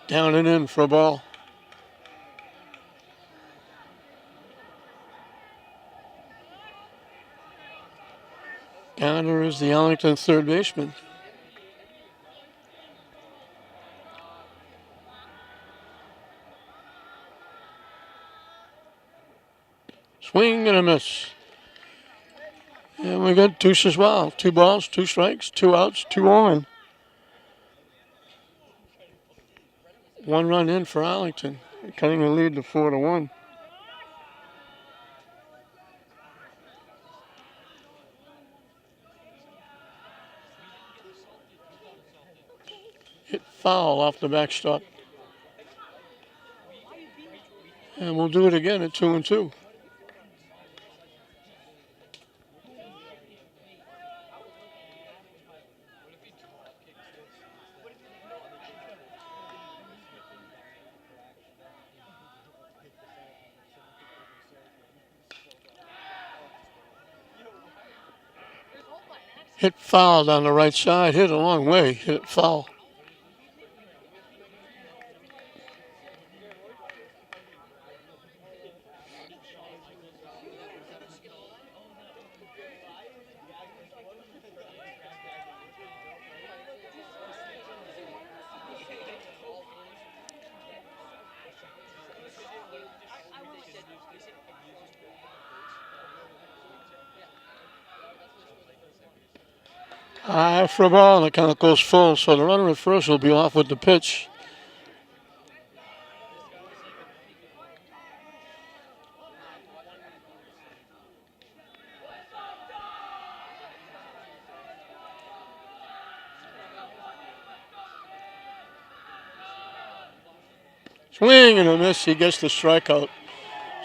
Down and in for a ball. Garner is the Arlington third baseman. Swing and a miss. And we got deuce as well. 2 balls, 2 strikes, 2 outs, 2 on. 1 run in for Arlington, cutting the lead to 4-1. Hit foul off the backstop. And we'll do it again at 2-2. Hit foul down the right side, hit a long way, hit it foul. High for a ball, and it kind of goes full, so the runner at first will be off with the pitch. Swing and a miss, he gets the strikeout.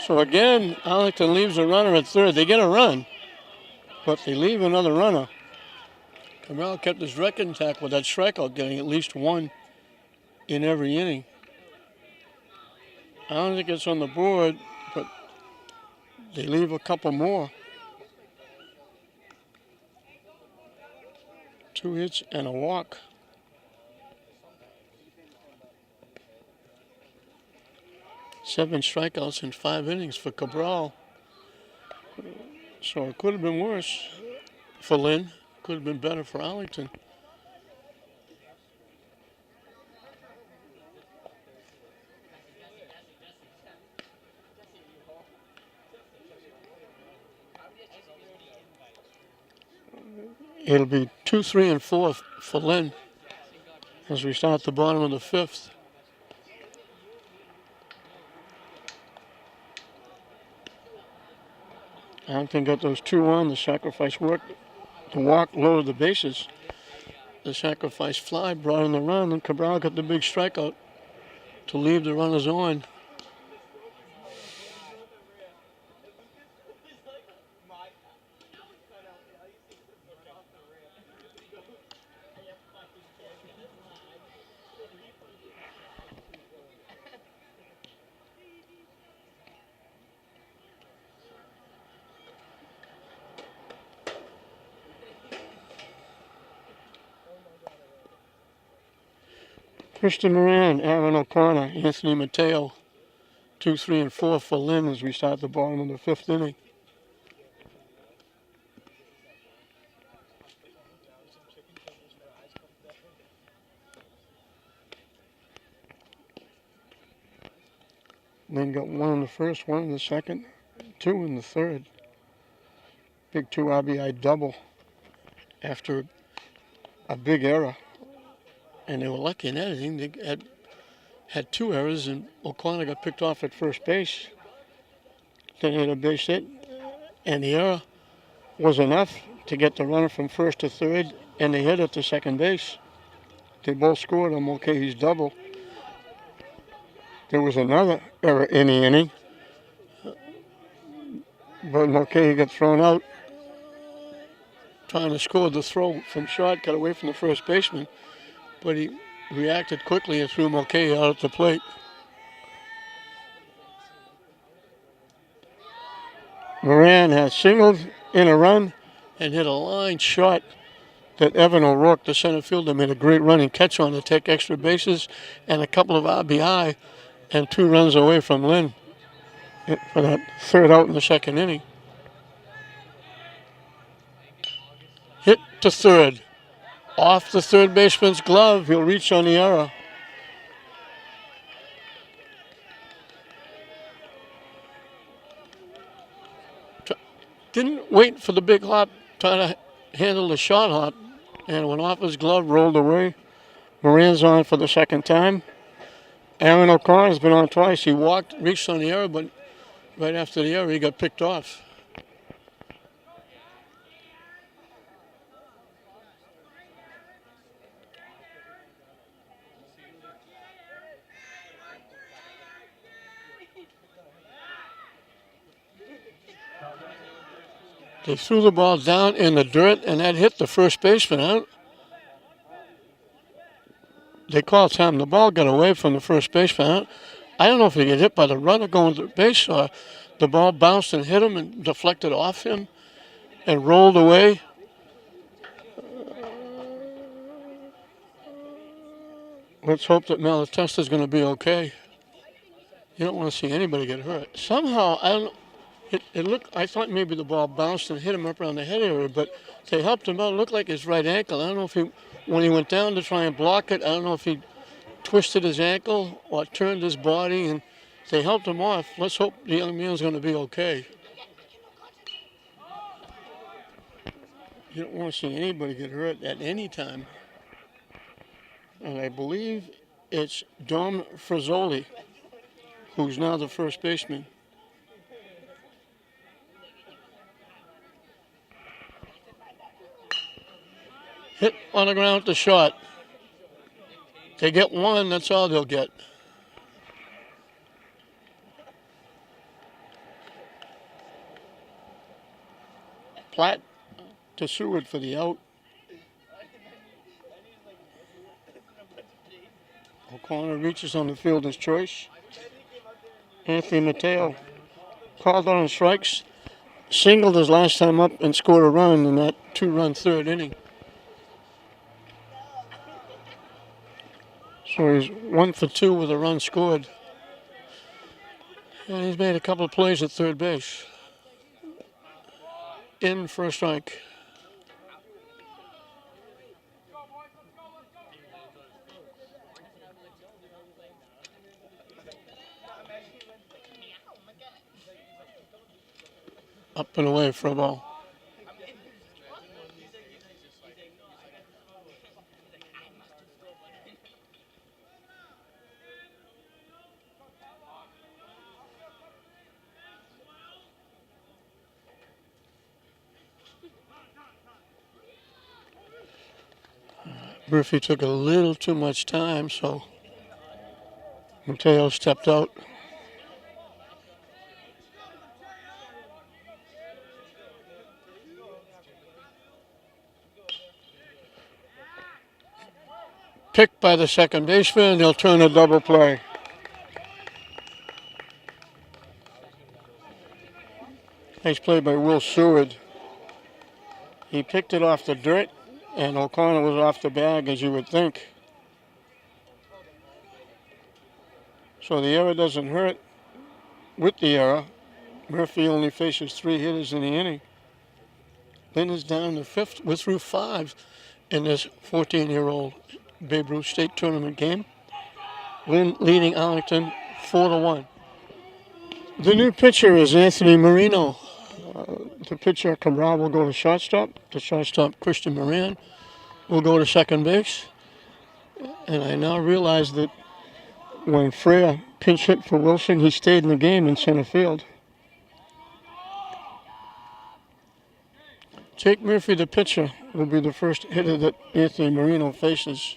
So again, Arlington leaves a runner at third. They get a run, but they leave another runner. Cabral kept his record intact with that strikeout, getting at least 1 in every inning. I don't think it's on the board, but They leave a couple more. 2 hits and a walk. Seven strikeouts in 5 innings for Cabral. So it could have been worse for Lynn. Could have been better for Arlington. It'll be 2, 3, and 4 for Lynn as we start the bottom of the 5th. Arlington got those 2 on. The sacrifice worked. The walk loaded the bases. The sacrifice fly brought in the run, and Cabral got the big strikeout to leave the runners on. Christian Moran, Aaron O'Connor, Anthony Mateo, 2, 3, and 4 for Lynn as we start the bottom of the 5th inning. Lynn got 1 in the first, 1 in the second, 2 in the third. Big 2 RBI double after a big error. And they were lucky in that inning. They had 2 errors, and O'Connor got picked off at first base. Then had a base hit, and the error was enough to get the runner from first to third, and they hit it to second base. They both scored on Mulcahy's double. There was another error in the inning, but Mulcahy got thrown out trying to score. The throw from short got away from the first baseman, but he reacted quickly and threw Mulcahy out at the plate. Moran has singled in a run and hit a line shot that Evan O'Rourke, the center fielder, made a great running catch on to take extra bases and a couple of RBI and 2 runs away from Lynn for that third out in the second inning. Hit to third. Off the third baseman's glove. He'll reach on the error. Didn't wait for the big hop, trying to handle the short hop, and went off his glove, rolled away. Moran's on for the second time. Aaron O'Connor's been on twice. He walked, reached on the error, but right after the error, he got picked off. They threw the ball down in the dirt, and that hit the first baseman. They called time. The ball got away from the first baseman. I don't know if he got hit by the runner going to the base or the ball bounced and hit him and deflected off him and rolled away. Let's hope that Malatesta's going to be okay. You don't want to see anybody get hurt. Somehow, I don't know. It looked, I thought maybe the ball bounced and hit him up around the head area, but they helped him out. It looked like his right ankle. I don't know if when he went down to try and block it, I don't know if he twisted his ankle or turned his body, and they helped him off. Let's hope the young man's going to be okay. You don't want to see anybody get hurt at any time. And I believe it's Dom Frazzoli, who's now the first baseman. Hit on the ground at the shot. They get 1, that's all they'll get. Platt to Seward for the out. O'Connor reaches on the fielder's choice. Anthony Mateo called on strikes. Singled his last time up and scored a run in that 2-run third inning. So he's 1 for 2 with a run scored. And he's made a couple of plays at third base. In for a strike. Up and away for a ball. Murphy took a little too much time, so Mateo stepped out. Picked by the second baseman, they'll turn a double play. Nice play by Will Seward. He picked it off the dirt, and O'Connor was off the bag, as you would think. So the error doesn't hurt. With the error, Murphy only faces 3 hitters in the inning. Lynn is down to 5th. We're through 5 in this 14-year-old Babe Ruth State Tournament game. Lynn leading Arlington 4-1. The new pitcher is Anthony Marino. The pitcher, Cabral, will go to shortstop. The shortstop, Christian Moran, will go to second base. And I now realize that when Freya pinch hit for Wilson, he stayed in the game in center field. Jake Murphy, the pitcher, will be the first hitter that Anthony Marino faces.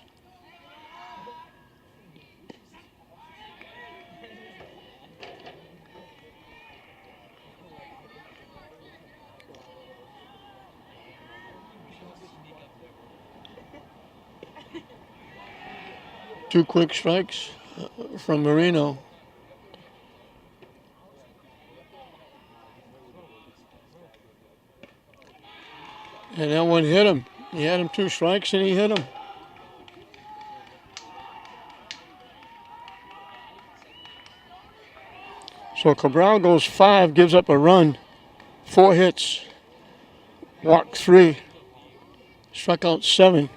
Two quick strikes from Marino. And that one hit him. He had him 2 strikes and he hit him. So Cabral goes 5, gives up a run, 4 hits, walked 3, struck out 7.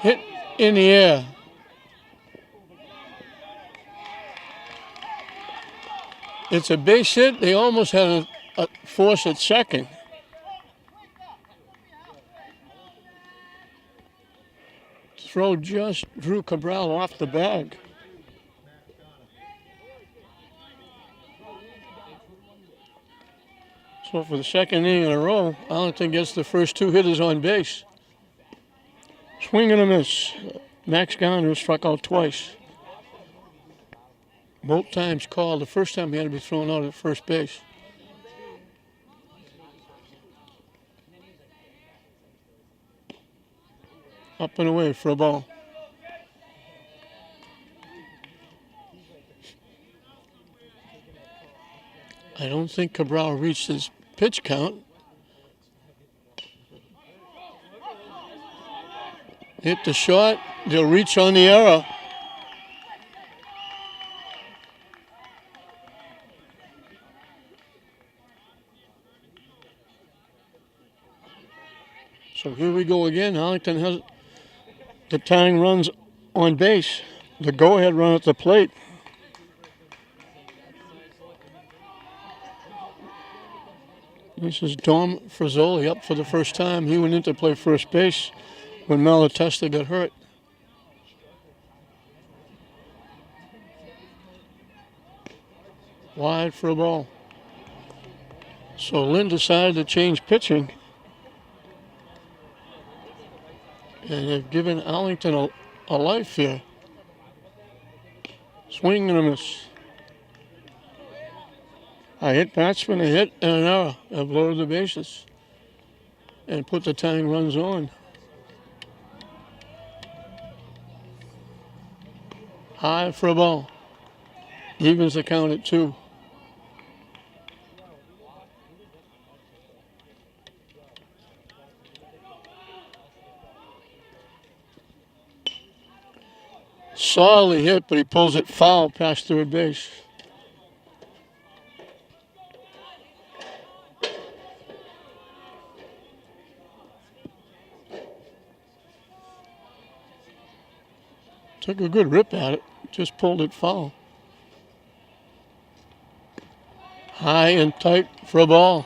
Hit in the air. It's a base hit. They almost had a force at second. Throw just drew Cabral off the bag. So for the second inning in a row, Arlington gets the first 2 hitters on base. Swing and a miss. Max Garner struck out twice. Both times called. The first time he had to be thrown out at first base. Up and away for a ball. I don't think Cabral reached his pitch count. Hit the shot. They'll reach on the error. So here we go again. Arlington has the tying runs on base. The go-ahead run at the plate. This is Dom Frazzoli up for the first time. He went in to play first base when Malatesta got hurt. Wide for a ball. So Lynn decided to change pitching. And they've given Arlington a life here. Swing and a miss. A hit batsman, a hit, and an error have loaded the bases and put the tying runs on. High for a ball. Evens the count at 2. Solidly hit, but he pulls it foul past third base. Took a good rip at it, just pulled it foul. High and tight for a ball.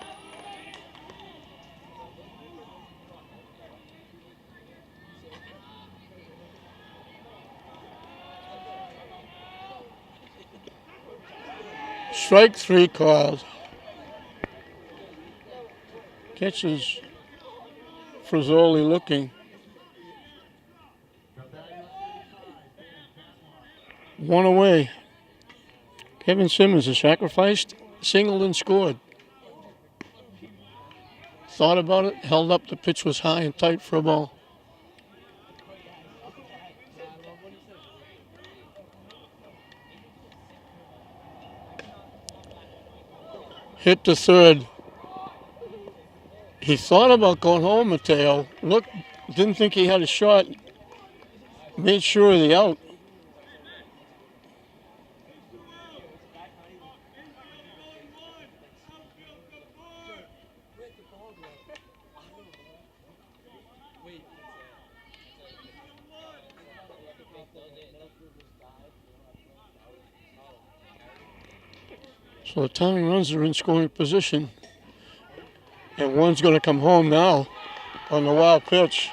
Strike 3 called. Catches Frizzoli looking. 1 away. Kevin Simmons is sacrificed, singled and scored. Thought about it, held up, the pitch was high and tight for a ball. Hit to third. He thought about going home, Mateo. Looked, didn't think he had a shot. Made sure of the out. So the tying runs are in scoring position. And one's going to come home now on the wild pitch.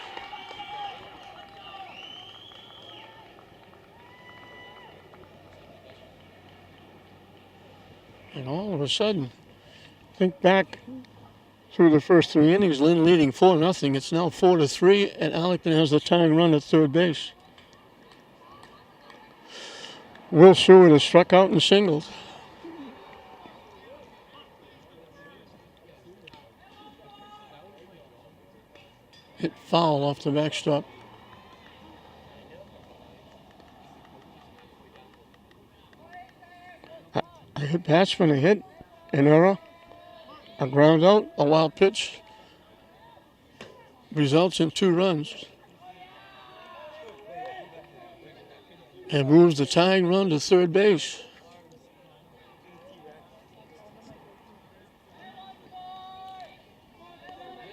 And all of a sudden, think back through the first 3 innings, Lynn leading 4-0. It's now 4-3, and Arlington has the tying run at third base. Will Seward has struck out and singled. Hit foul off the backstop. A hit batsman, a hit, an error, a ground out, a wild pitch. Results in 2 runs. And moves the tying run to third base.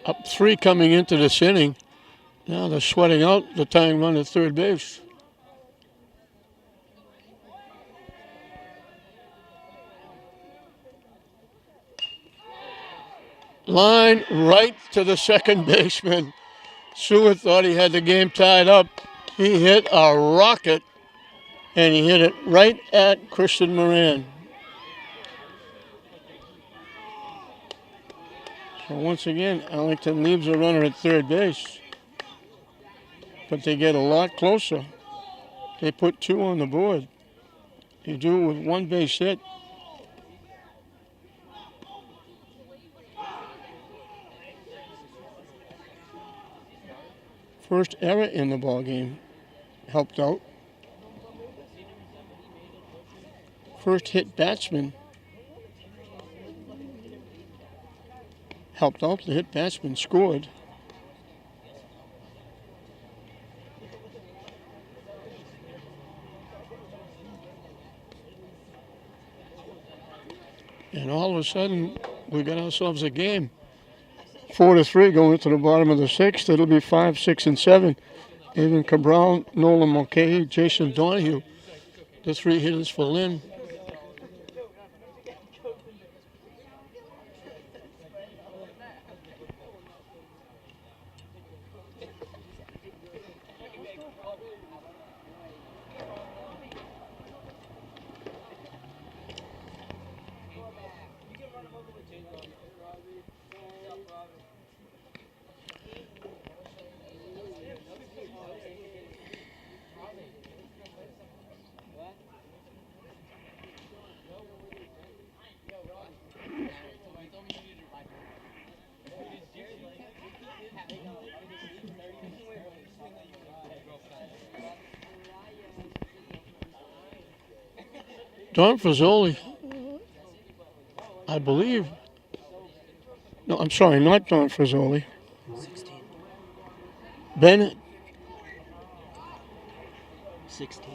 Up 3 coming into this inning. Now they're sweating out the tying run at third base. Line right to the second baseman. Seward thought he had the game tied up. He hit a rocket, and he hit it right at Christian Moran. So once again, Arlington leaves a runner at third base. But they get a lot closer. They put 2 on the board. They do it with 1 base hit. First error in the ball game helped out. First hit batsman helped out. The hit batsman scored. And all of a sudden, we got ourselves a game. 4-3 going into the bottom of the 6th. It'll be 5, 6, and 7. Evan Cabral, Nolan Mulcahy, Jason Donahue, the 3 hitters for Lynn. Don Frisoli, I believe. No, I'm sorry, not Don Frisoli. 16. Ben 16.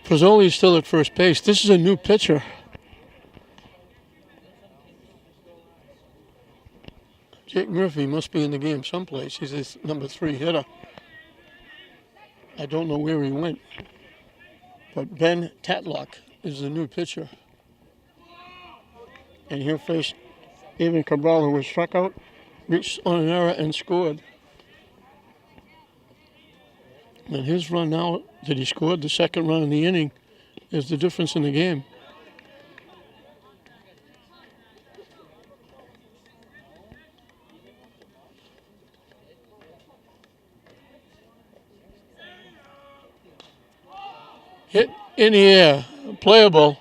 Frisoli is still at first base. This is a new pitcher. Jake Murphy must be in the game someplace. He's his number 3 hitter. I don't know where he went. But Ben Tatlock is the new pitcher. And he'll face Evan Cabral, who was struck out, reached on an error and scored. And his run now that he scored, the second run in the inning, is the difference in the game. Hit in the air, playable.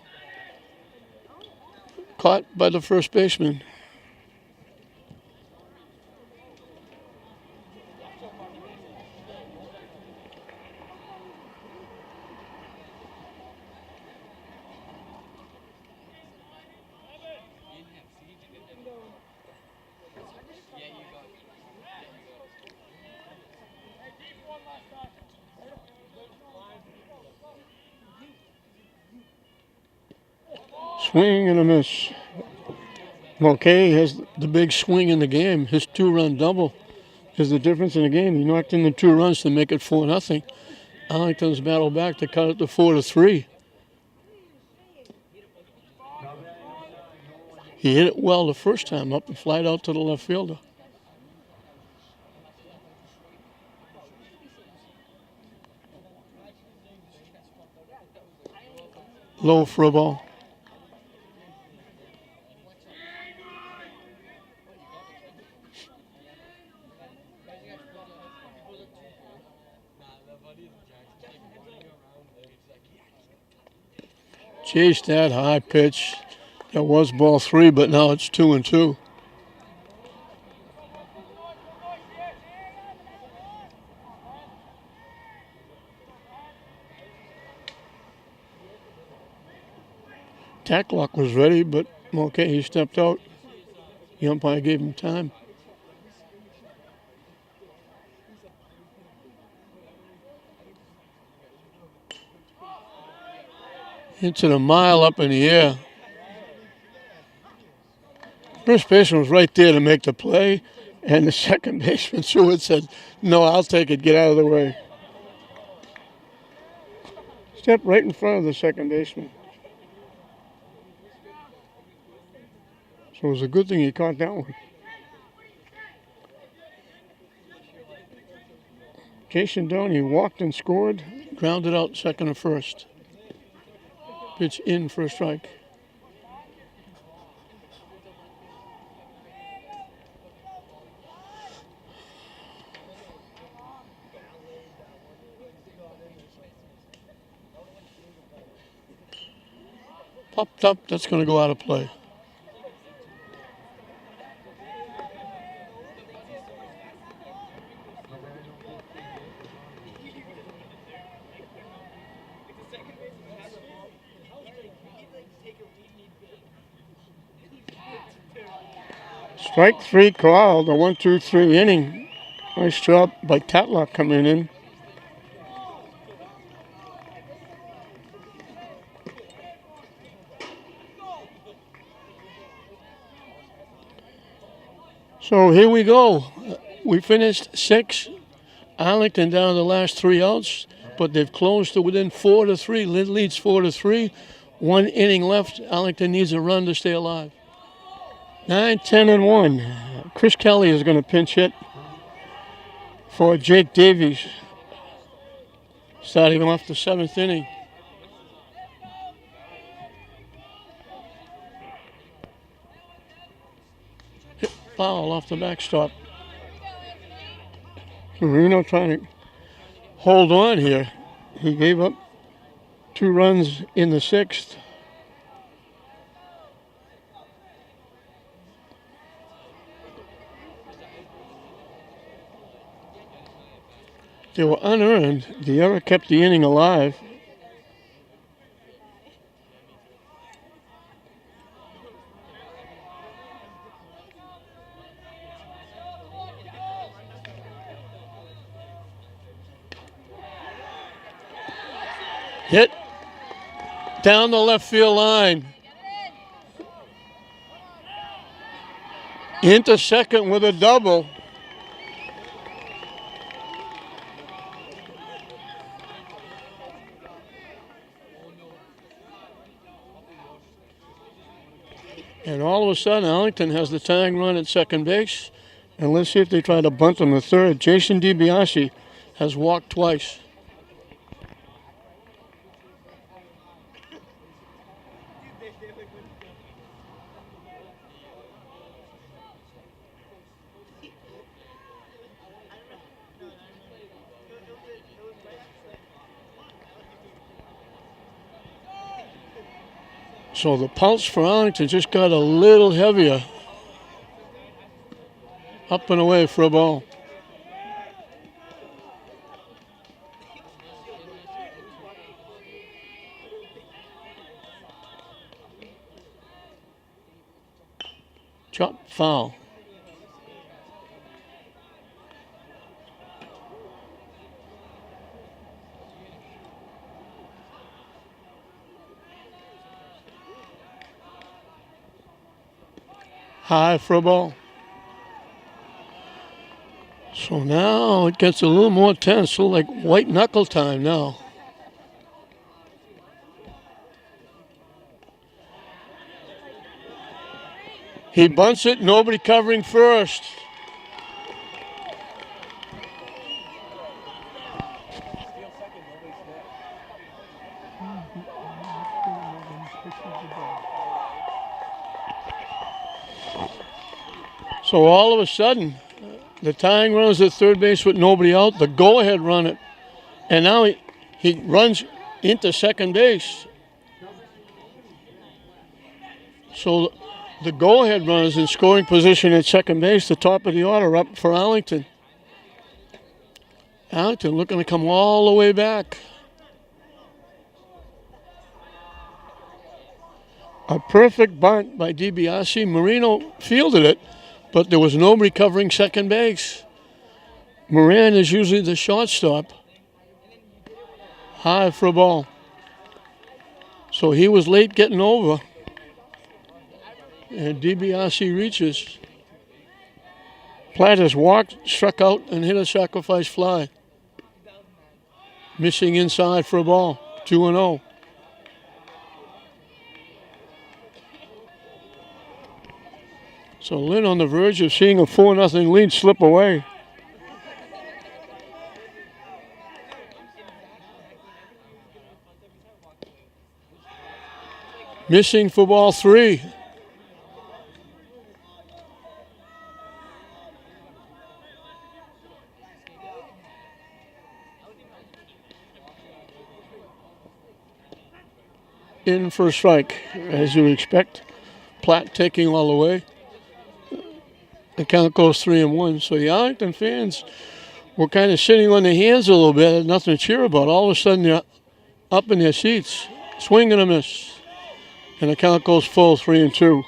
Caught by the first baseman. Swing and a miss. Mulcahy has the big swing in the game. His 2-run double is the difference in the game. He knocked in the 2 runs to make it 4-0. Arlington's battled back to cut it to 4-3. He hit it well the first time up and flied out to the left fielder. Low for a ball. Chased that high pitch. That was ball 3, but now it's 2-2. Tacklock was ready, but Mulcahy stepped out. The umpire gave him time. Hits it a mile up in the air. First baseman was right there to make the play, and the second baseman threw it, said, "No, I'll take it, get out of the way." Stepped right in front of the second baseman. So it was a good thing he caught that one. Jason Downey walked and scored, grounded out second and first. Pitch in for a strike. Popped up, that's going to go out of play. Strike 3 called, a 1-2-3 inning. Nice job by Tatlock coming in. So here we go. We finished 6. Arlington down to the last 3 outs, but they've closed to within 4-3. Lynn leads 4-3. 1 inning left. Arlington needs a run to stay alive. 9-10-1. Chris Kelly is going to pinch hit for Jake Davies, starting off the 7th inning. Hit foul off the backstop. Reno trying to hold on here. He gave up 2 runs in the 6th. They were unearned. The error kept the inning alive. Hit down the left field line. Into second with a double. And all of a sudden, Arlington has the tying run at second base. And let's see if they try to bunt on the third. Jason DiBiase has walked twice. So the pulse for Arlington just got a little heavier. Up and away for a ball. Chop foul. High for a ball. So now it gets a little more tense, a little like white knuckle time now. He bunts it, nobody covering first. So all of a sudden, the tying run is at third base with nobody out. The go-ahead run it. And now he runs into second base. So the go-ahead run is in scoring position at second base, the top of the order up for Arlington. Arlington looking to come all the way back. A perfect bunt by DiBiase. Marino fielded it, but there was nobody covering second base. Moran is usually the shortstop. High for a ball. So he was late getting over. And DiBiase reaches. Platt has walked, struck out, and hit a sacrifice fly. Missing inside for a ball. 2-0. So Lynn on the verge of seeing a 4-0 lead slip away. Missing for ball 3. In for a strike, as you would expect. Platt taking all the way. The count goes 3-1. So the Arlington fans were kind of sitting on their hands a little bit, had nothing to cheer about. All of a sudden they're up in their seats. Swing and a miss. And the count goes full, 3-2.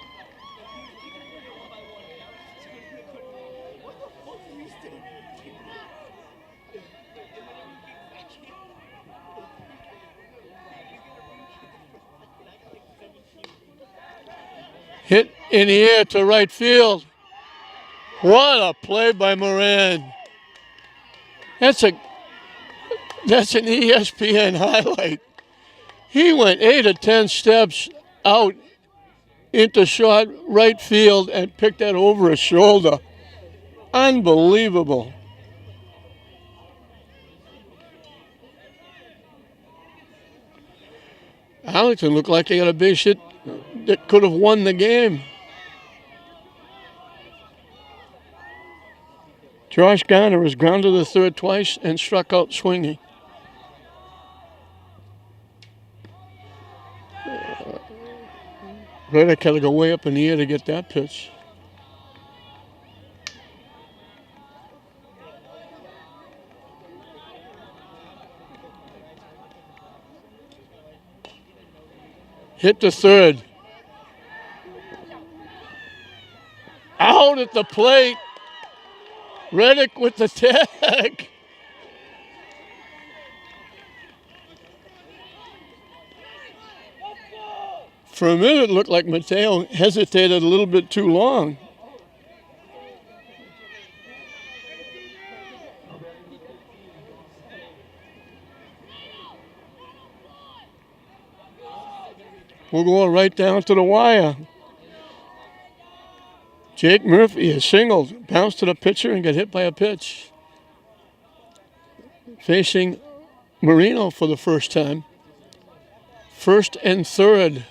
Hit in the air to right field. What a play by Moran. That's an ESPN highlight. He went 8 or 10 steps out into short right field and picked that over his shoulder. Unbelievable. Arlington looked like they got a base hit that could have won the game. Josh Garner was grounded to the third twice and struck out swinging. Reddick had to go way up in the air to get that pitch. Hit the third. Out at the plate. Reddick with the tag. For a minute, it looked like Mateo hesitated a little bit too long. We're going right down to the wire. Jake Murphy is singled, bounced to the pitcher and got hit by a pitch. Facing Marino for the first time. First and third.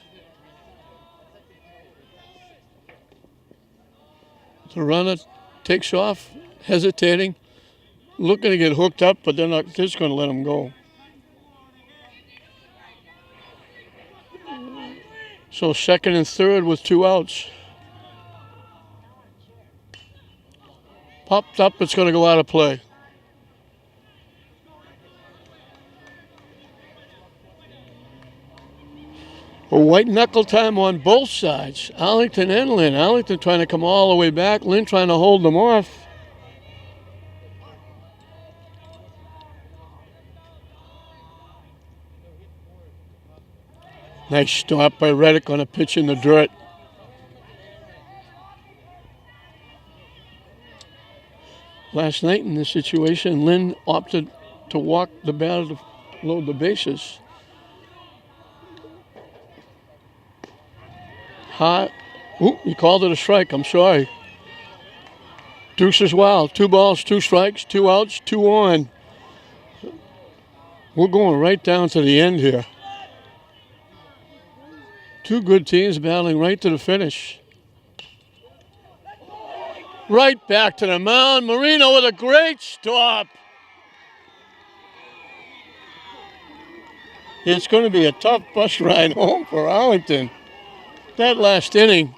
The runner takes off, hesitating, looking to get hooked up, but they're just going to let him go. So second and third with 2 outs. Popped up, it's going to go out of play. A white knuckle time on both sides. Arlington and Lynn. Arlington trying to come all the way back. Lynn trying to hold them off. Nice stop by Reddick on a pitch in the dirt. Last night in this situation, Lynn opted to walk the batter to load the bases. He called it a strike. I'm sorry. Deuces wild. 2 balls, 2 strikes, 2 outs, 2 on. We're going right down to the end here. 2 good teams battling right to the finish. Right back to the mound. Marino with a great stop. It's going to be a tough bus ride home for Arlington. That last inning,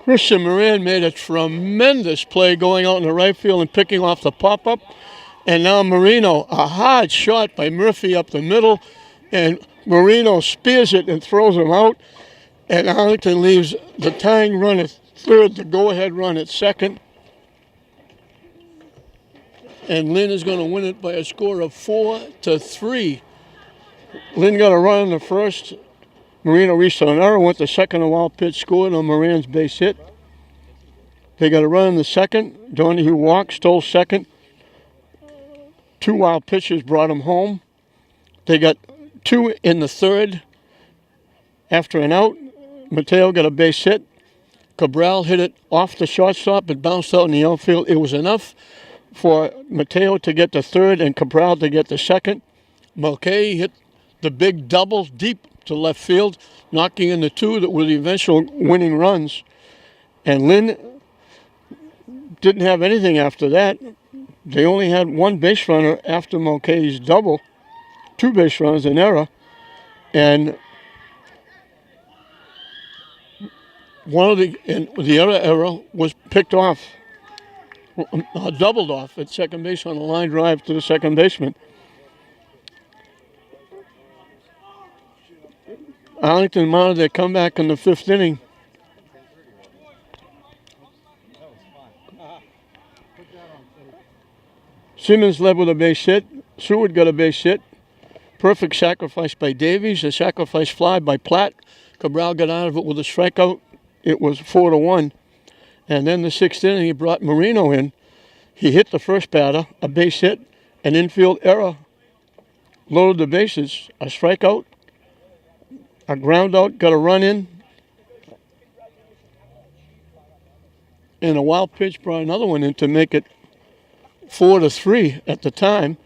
Christian Moran made a tremendous play going out in the right field and picking off the pop-up. And now Marino, a hard shot by Murphy up the middle, and Marino spears it and throws him out. And Arlington leaves the tying run at third, the go-ahead run at second. And Lynn is going to win it by a score of 4-3. Lynn got a run in the first. Marino reached an error, went to second, a wild pitch, scored on Moran's base hit. They got a run in the second. Donahue walked, stole second. 2 wild pitches brought him home. They got 2 in the third. After an out, Mateo got a base hit. Cabral hit it off the shortstop. It bounced out in the outfield. It was enough for Mateo to get the third and Cabral to get the second. Mulcahy hit the big double deep to left field, knocking in the 2 that were the eventual winning runs. And Lynn didn't have anything after that. They only had 1 base runner after Mulcahy's double, 2 base runners, an error, and the other error was picked off, doubled off at second base on a line drive to the second baseman. Arlington mounted their comeback in the 5th inning. Simmons led with a base hit. Seward got a base hit. Perfect sacrifice by Davies. A sacrifice fly by Platt. Cabral got out of it with a strikeout. It was 4-1. And then the 6th inning, he brought Marino in. He hit the first batter, a base hit, an infield error. Loaded the bases, a strikeout, a ground out, got a run in, and a wild pitch brought another one in to make it 4-3 at the time.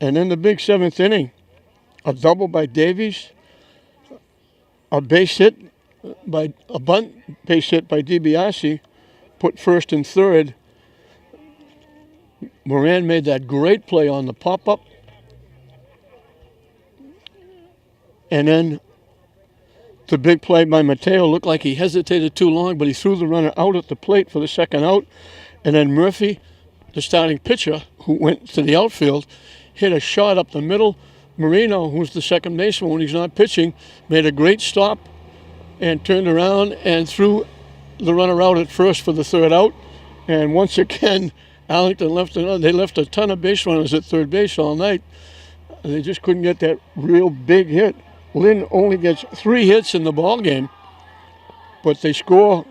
And then the big 7th inning, a double by Davies, a base hit by a bunt base hit by DiBiase, put first and third. Moran made that great play on the pop-up. And then the big play by Mateo looked like he hesitated too long, but he threw the runner out at the plate for the second out. And then Murphy, the starting pitcher, who went to the outfield, hit a shot up the middle. Marino, who's the second baseman when he's not pitching, made a great stop and turned around and threw the runner out at first for the third out. And once again, Arlington they left a ton of base runners at third base all night. They just couldn't get that real big hit. Lynn only gets 3 hits in the ball game, but they score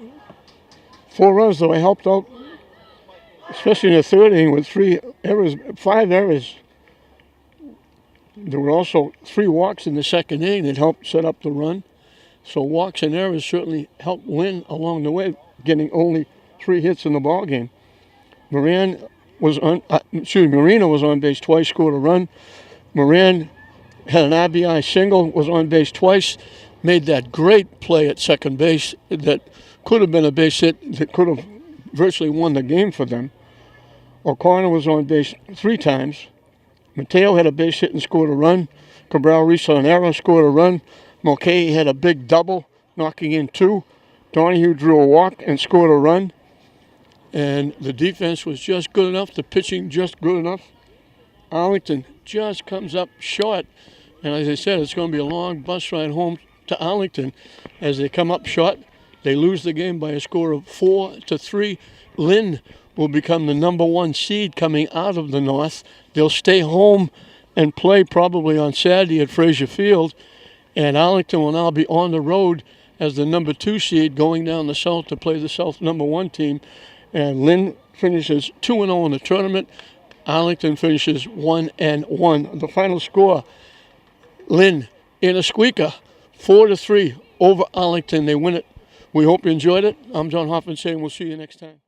4 runs. Though I helped out, especially in the third inning with 5 errors. There were also 3 walks in the second inning that helped set up the run. So walks and errors certainly helped Lynn along the way, getting only 3 hits in the ball game. Marina was on base twice, scored a run. Moran had an RBI single, was on base twice, made that great play at second base that could have been a base hit that could have virtually won the game for them. O'Connor was on base 3 times. Mateo had a base hit and scored a run. Cabral Reese on an error, scored a run. Mulcahy had a big double, knocking in 2. Donahue drew a walk and scored a run. And the defense was just good enough, the pitching just good enough. Arlington just comes up short. And as I said, it's going to be a long bus ride home to Arlington. As they come up short, they lose the game by a score of 4-3. Lynn will become the number 1 seed coming out of the North. They'll stay home and play probably on Saturday at Frazier Field. And Arlington will now be on the road as the number 2 seed going down the South to play the South number 1 team. And Lynn finishes 2-0 in the tournament. Arlington finishes 1-1. The final score, Lynn in a squeaker, 4-3 over Arlington. They win it. We hope you enjoyed it. I'm John Hoffman saying we'll see you next time.